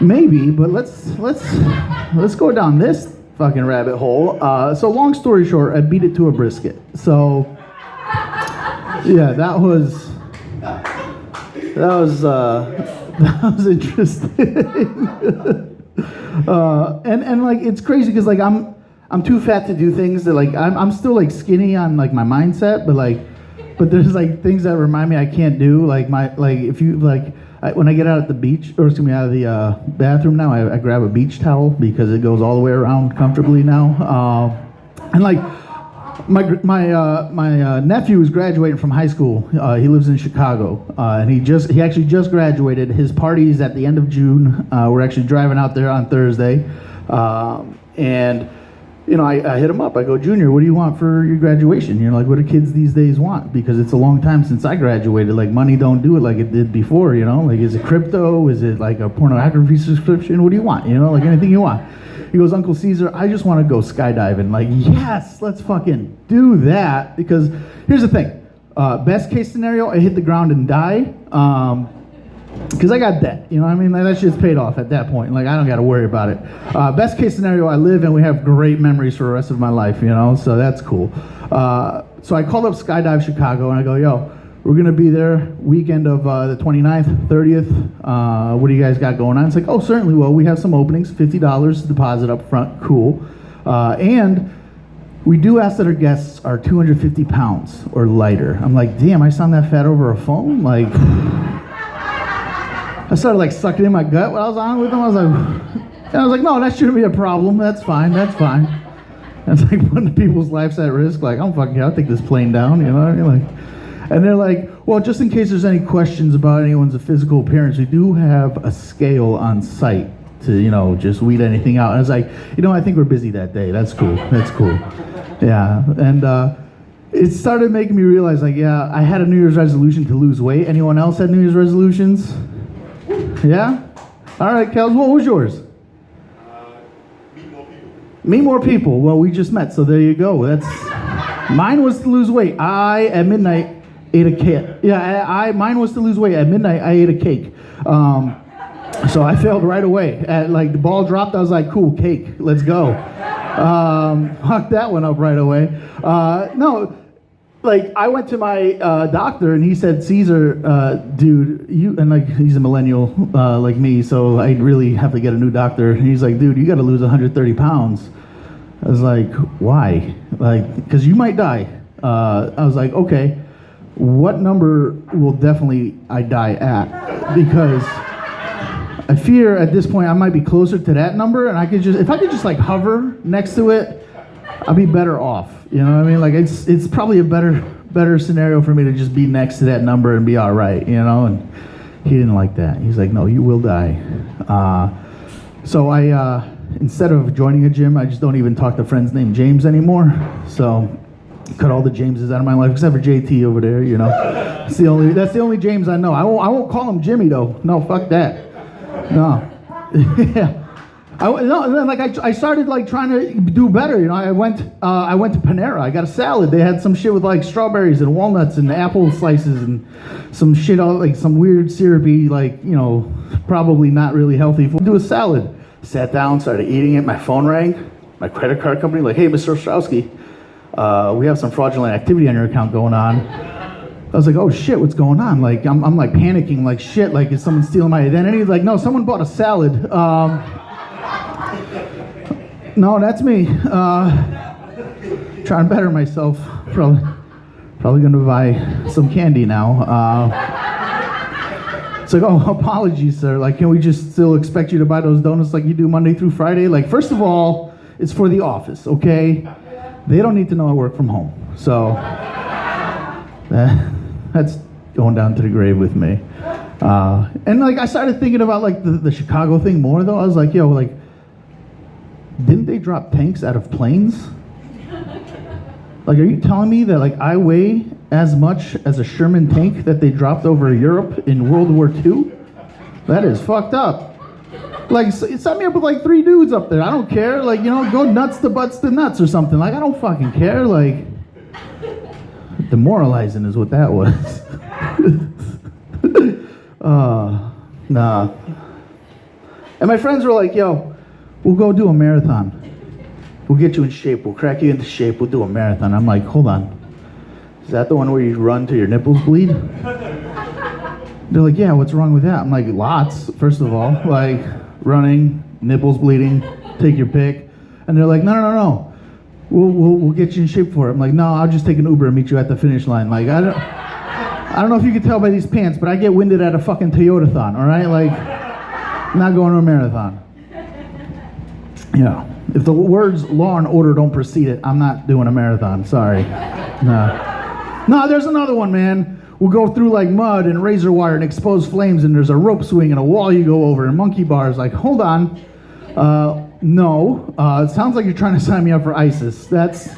maybe, but let's go down this fucking rabbit hole. So long story short, I beat it to a brisket. So yeah, that was interesting. And like it's crazy because like I'm too fat to do things that like I'm still like skinny on like my mindset, but there's like things that remind me I can't do, like if you like when I get out at the beach, or excuse me, out of the bathroom now, I grab a beach towel because it goes all the way around comfortably now. And like my nephew is graduating from high school. He lives in Chicago, and he actually just graduated. His party's at the end of June. We're actually driving out there on Thursday, and I hit him up. I go, "Junior, what do you want for your graduation?" Like, what do kids these days want? Because it's a long time since I graduated. Like, money don't do it like it did before. Like, is it crypto? Is it like a pornography subscription? What do you want? Like anything you want. He goes, "Uncle Caesar, I just want to go skydiving." Like, yes, let's fucking do that. Because here's the thing. Best case scenario, I hit the ground and die. Because I got debt, you know what I mean? Like, that shit's paid off at that point. Like, I don't got to worry about it. Best case scenario, I live and we have great memories for the rest of my life, you know? So that's cool. So I called up Skydive Chicago and I go, yo, we're going to be there weekend of the 29th, 30th. What do you guys got going on? It's like, oh, certainly. Well, we have some openings, $50 deposit up front. Cool. And we do ask that our guests are 250 pounds or lighter. I'm like, damn, I sound that fat over a phone? Like... I started like sucking in my gut when I was on with them. I was like, no, that shouldn't be a problem. That's fine. That's fine. That's like putting people's lives at risk. Like, I'm fucking, I'll take this plane down. You know what I mean? Like, and they're like, well, just in case there's any questions about anyone's physical appearance, we do have a scale on site to, you know, just weed anything out. And I was like, you know, I think we're busy that day. That's cool. That's cool. Yeah. And it started making me realize, like, yeah, I had a New Year's resolution to lose weight. Anyone else had New Year's resolutions? Yeah? All right, Kels, what was yours? Meet more people. Meet more people. Well, we just met, so there you go. Mine was to lose weight. I, at midnight, ate a cake. Yeah, mine was to lose weight. At midnight, I ate a cake. So I failed right away. At, like, the ball dropped, I was like, cool, cake, let's go. Hucked that one up right away. No. Like, I went to my doctor and he said, Caesar, dude, you, and like, he's a millennial like me, so I really have to get a new doctor. And he's like, dude, you got to lose 130 pounds. I was like, why? Like, because you might die. I was like, okay, what number will definitely I die at? Because I fear at this point I might be closer to that number, and if I could just like hover next to it, I'll be better off. You know what I mean? Like, it's probably a better scenario for me to just be next to that number and be all right, you know? And he didn't like that. He's like, no, you will die. So I, instead of joining a gym, I just don't even talk to friends named James anymore. So cut all the Jameses out of my life, except for JT over there, you know? That's the only James I know. I won't call him Jimmy, though. No, fuck that. No. Yeah. I started like trying to do better, you know. I went to Panera. I got a salad. They had some shit with like strawberries and walnuts and apple slices and some shit, like some weird syrupy, like, you know, probably not really healthy food. Do a salad. Sat down, started eating it. My phone rang. My credit card company, like, hey, Mr. Ostrowski, we have some fraudulent activity on your account going on. I was like, oh shit, what's going on? Like, I'm like panicking, like shit, like, is someone stealing my identity? Like, no, someone bought a salad. No, that's me. Trying to better myself. Probably gonna buy some candy now. It's like, oh, apologies, sir. Like, can we just still expect you to buy those donuts like you do Monday through Friday? Like, first of all, it's for the office, okay? They don't need to know I work from home. So that's going down to the grave with me. And like, I started thinking about like the Chicago thing more though. I was like, yo, like, didn't they drop tanks out of planes? Like, are you telling me that like I weigh as much as a Sherman tank that they dropped over Europe in World War II? That is fucked up. Like, set me up with like 3 dudes up there. I don't care. Like, you know, go nuts to butts to nuts or something. Like, I don't fucking care. Like, demoralizing is what that was. Nah. And my friends were like, yo, we'll go do a marathon. We'll get you in shape. We'll crack you into shape. We'll do a marathon. I'm like, hold on. Is that the one where you run till your nipples bleed? They're like, yeah, what's wrong with that? I'm like, lots, first of all. Like, running, nipples bleeding, take your pick. And they're like, no. We'll get you in shape for it. I'm like, no, I'll just take an Uber and meet you at the finish line. Like, I don't know if you can tell by these pants, but I get winded at a fucking Toyota-thon, all right? Like, I'm not going to a marathon. You know, if the words law and order don't precede it, I'm not doing a marathon. Sorry. No, there's another one, man. We'll go through like mud and razor wire and exposed flames, and there's a rope swing and a wall you go over and monkey bars. Like, hold on. No. It sounds like you're trying to sign me up for ISIS. That's...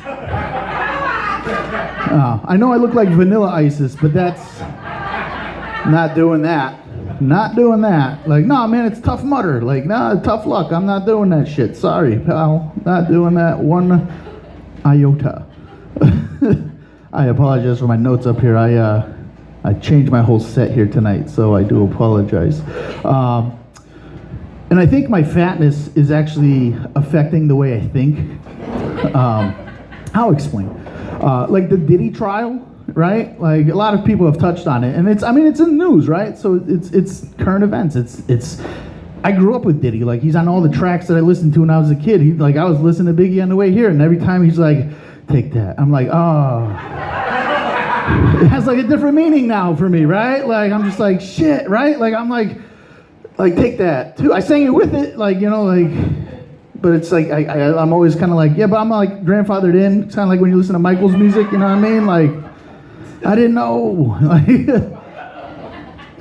I know I look like Vanilla ISIS, but that's... Not doing that. Not doing that. Like, nah, man, it's Tough Mudder. Like, nah, tough luck. I'm not doing that shit. Sorry, pal. Not doing that one iota. I apologize for my notes up here. I changed my whole set here tonight, so I do apologize. And I think my fatness is actually affecting the way I think. I'll explain. Like the Diddy trial, right? Like a lot of people have touched on it, and it's in the news, right? So it's current events. It's. I grew up with Diddy. Like he's on all the tracks that I listened to when I was a kid. I was listening to Biggie on the way here, and every time he's like, "Take that," I'm like, "Oh." It has like a different meaning now for me, right? Like I'm just like shit, right? Like I'm like take that too. I sang it with it, like but it's like I'm always kind of like yeah, but I'm like grandfathered in. It's kind of like when you listen to Michael's music, you know what I mean? Like I didn't know,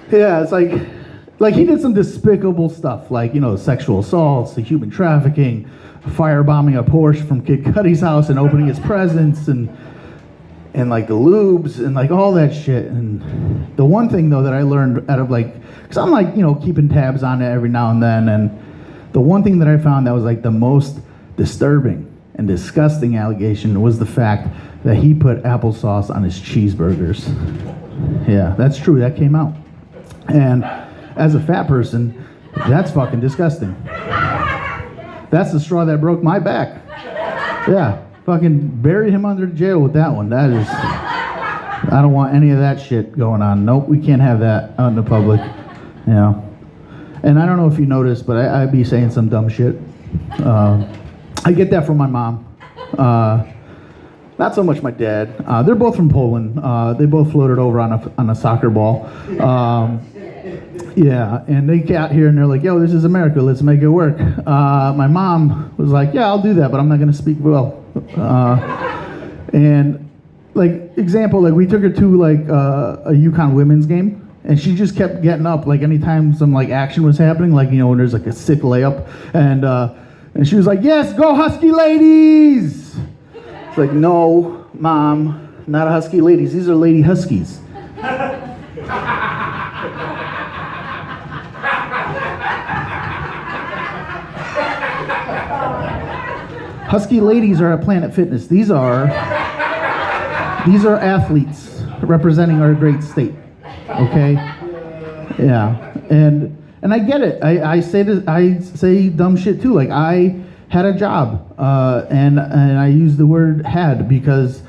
yeah, it's like he did some despicable stuff, like sexual assaults, the human trafficking, firebombing a Porsche from Kid Cudi's house and opening his presents and like the lubes and like all that shit. And the one thing though that I learned out of because I'm like keeping tabs on it every now and then, and the one thing that I found that was like the most disturbing and disgusting allegation was the fact that he put applesauce on his cheeseburgers. Yeah, that's true, that came out. And as a fat person, that's fucking disgusting. That's the straw that broke my back. Yeah. Fucking buried him under the jail with that one. That is, I don't want any of that shit going on. Nope, we can't have that out in the public. And I don't know if you noticed, but I be saying some dumb shit. I get that from my mom. Not so much my dad. They're both from Poland. They both floated over on a soccer ball. Yeah, and they got here and they're like, yo, this is America, let's make it work. My mom was like, yeah, I'll do that, but I'm not gonna speak well. And like example, like we took her to like a UConn women's game, and she just kept getting up like anytime some like action was happening, like when there's like a sick layup, and she was like, yes, go Husky ladies. It's like, no, Mom, not Husky ladies, these are Lady Huskies. Husky ladies are at Planet Fitness. These are athletes representing our great state. Okay? Yeah. And I get it. I say dumb shit too. Like I had a job, and I use the word had because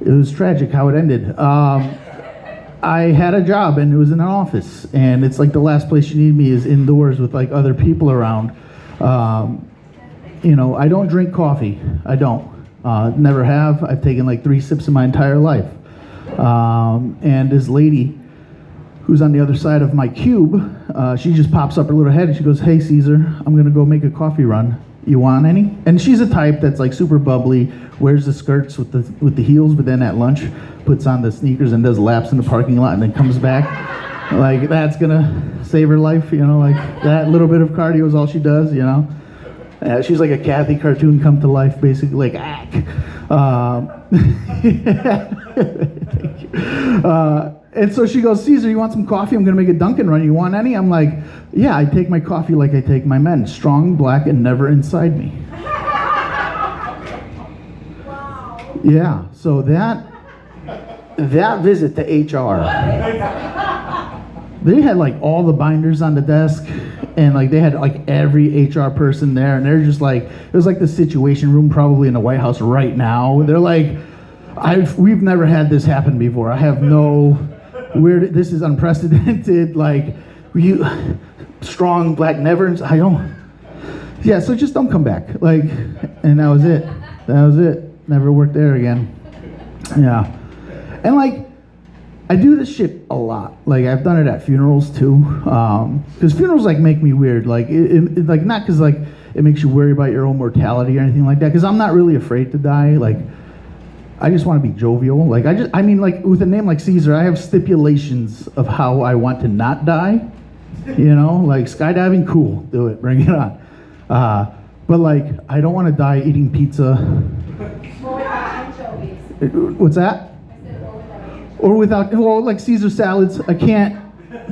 it was tragic how it ended. I had a job and it was in an office, and it's like the last place you need me is indoors with like other people around. I don't drink coffee. I don't. Never have. I've taken like 3 sips in my entire life. And this lady who's on the other side of my cube, she just pops up her little head and she goes, hey, Caesar, I'm going to go make a coffee run. You want any? And she's a type that's like super bubbly, wears the skirts with the heels, but then at lunch puts on the sneakers and does laps in the parking lot and then comes back. Like that's going to save her life, like that little bit of cardio is all she does, she's like a Kathy cartoon come to life, basically, like, ack. Thank you. And so she goes, Caesar, you want some coffee? I'm going to make a Dunkin' run. You want any? I'm like, yeah, I take my coffee like I take my men. Strong, black, and never inside me. Wow. Yeah, so that visit to HR, they had like all the binders on the desk, and like they had like every HR person there, and they're just like, it was like the Situation Room probably in the White House right now. They're like, we've never had this happen before. I have no this is unprecedented. Like you, strong black, never. I don't. Yeah, so just don't come back. Like, and that was it. Never worked there again. Yeah, and like. I do this shit a lot. Like I've done it at funerals too, because funerals like make me weird. Like it like not because like it makes you worry about your own mortality or anything like that. Because I'm not really afraid to die. Like I just want to be jovial. Like I mean like with a name like Caesar, I have stipulations of how I want to not die. Like skydiving, cool, do it, bring it on. But like I don't want to die eating pizza. What's that? Or without, like Caesar salads, I can't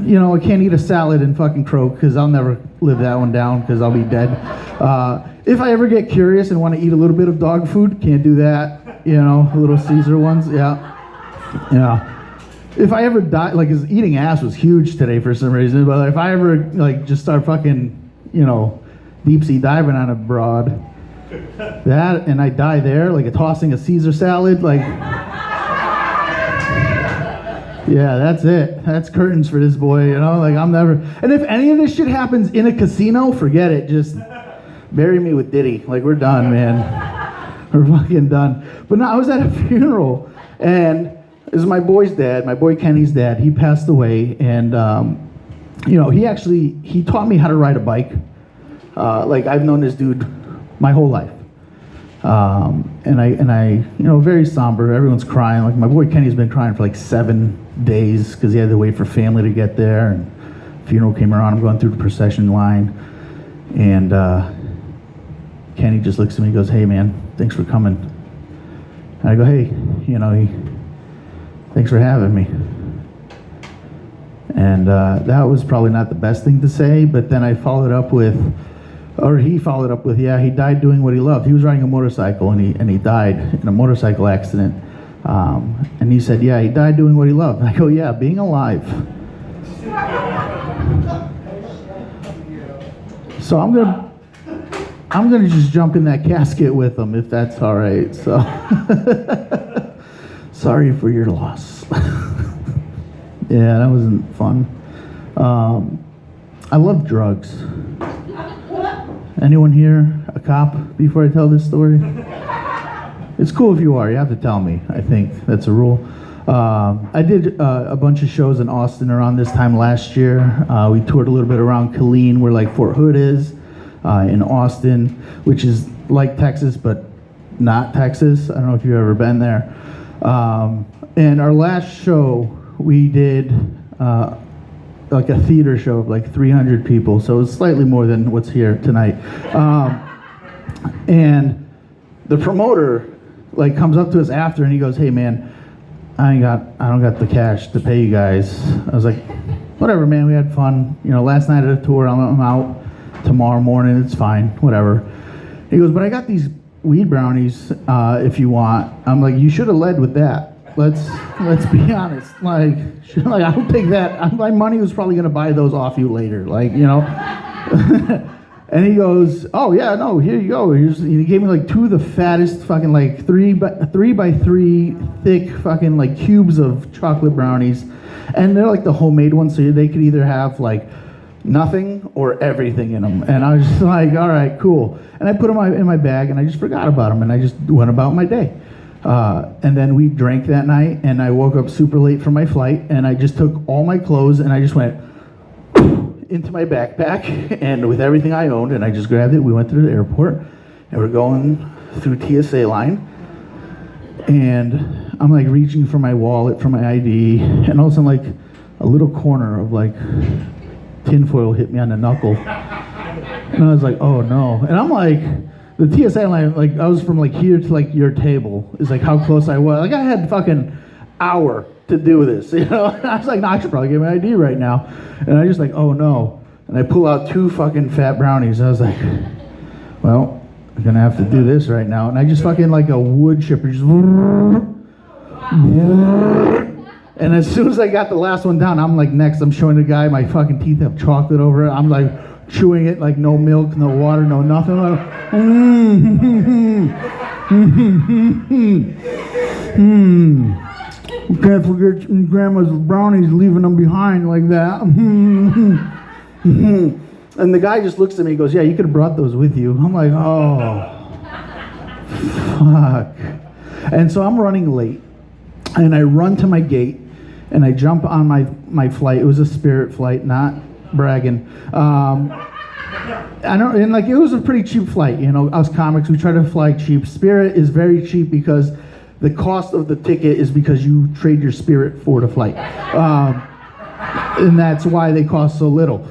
eat a salad and fucking croak because I'll never live that one down because I'll be dead. If I ever get curious and want to eat a little bit of dog food, can't do that, little Caesar ones, yeah. Yeah. If I ever die, like, 'cause eating ass was huge today for some reason, but if I ever, like, just start fucking, deep sea diving on a broad, that, and I die there, like, tossing a Caesar salad, like, yeah, that's it. That's curtains for this boy, like, I'm never, and if any of this shit happens in a casino, forget it, just bury me with Diddy, like, we're done, man. We're fucking done. But no, I was at a funeral, and this is my boy's dad, my boy Kenny's dad. He passed away, and he taught me how to ride a bike. Like, I've known this dude my whole life, and I, very somber. Everyone's crying. Like, my boy Kenny's been crying for like 7 days because he had to wait for family to get there, and funeral came around. I'm going through the procession line, and Kenny just looks at me and goes, "Hey, man, thanks for coming." And I go, "Hey, thanks for having me." And that was probably not the best thing to say, but then he followed up with, yeah, he died doing what he loved. He was riding a motorcycle, and he died in a motorcycle accident. And he said, yeah, he died doing what he loved. And I go, yeah, being alive. So I'm gonna just jump in that casket with him, if that's all right. So sorry for your loss. Yeah, that wasn't fun. I love drugs. Anyone here a cop before I tell this story? It's cool if you are. You have to tell me. I think that's a rule. I did a bunch of shows in Austin around this time last year. We toured a little bit around Killeen, where like Fort Hood is, in Austin, which is like Texas, but not Texas. I don't know if you've ever been there. And our last show, we did like a theater show of like 300 people, so it's slightly more than what's here tonight. And the promoter like comes up to us after, and he goes, "Hey, man, I don't got the cash to pay you guys." I was like, "Whatever, man. We had fun. Last night at a tour. I'm out tomorrow morning. It's fine. Whatever." He goes, "But I got these weed brownies. If you want." I'm like, "You should have led with that. Let's be honest. Like I don't take that. My money was probably gonna buy those off you later. And he goes, "Oh yeah, no, here you go." He gave me like 2 of the fattest fucking like 3 by 3 thick fucking like cubes of chocolate brownies, and they're like the homemade ones, so they could either have like nothing or everything in them. And I was just like, all right, cool. And I put them in my bag, and I just forgot about them, and I just went about my day. And then we drank that night, and I woke up super late for my flight, and I just took all my clothes, and I just went into my backpack, and with everything I owned, and I just grabbed it. We went to the airport, and we're going through TSA line, and I'm like reaching for my wallet, for my ID, and all of a sudden, like a little corner of like tinfoil hit me on the knuckle, and I was like, oh no. And I'm like, the TSA line, like I was from like here to like your table is like how close I was. Like I had fucking hour to do this, And I was like, no, I should probably get my ID right now. And I just like, oh no. And I pull out 2 fucking fat brownies. I was like, well, I'm gonna have to do this right now. And I just fucking like a wood chipper, just and as soon as I got the last one down, I'm like, next, I'm showing the guy my fucking teeth have chocolate over it. I'm like chewing it, like no milk, no water, no nothing. Like, You can't forget grandma's brownies, leaving them behind like that. And the guy just looks at me and goes, yeah, you could have brought those with you. I'm like, oh, fuck. And so I'm running late, and I run to my gate, and I jump on my flight. It was a Spirit flight, not bragging. And like it was a pretty cheap flight, us comics, we try to fly cheap. Spirit is very cheap because the cost of the ticket is because you trade your spirit for the flight. And that's why they cost so little.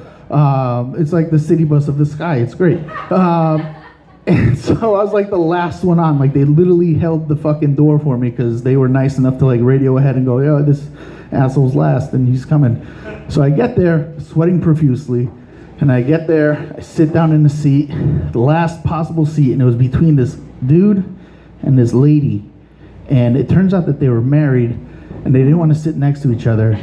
It's like the city bus of the sky. It's great. And so I was like the last one on. Like they literally held the fucking door for me because they were nice enough to like radio ahead and go, yeah, this asshole's last and he's coming. So I get there sweating profusely, and I get there, I sit down in the seat, the last possible seat, and it was between this dude and this lady. And it turns out that they were married, and they didn't want to sit next to each other.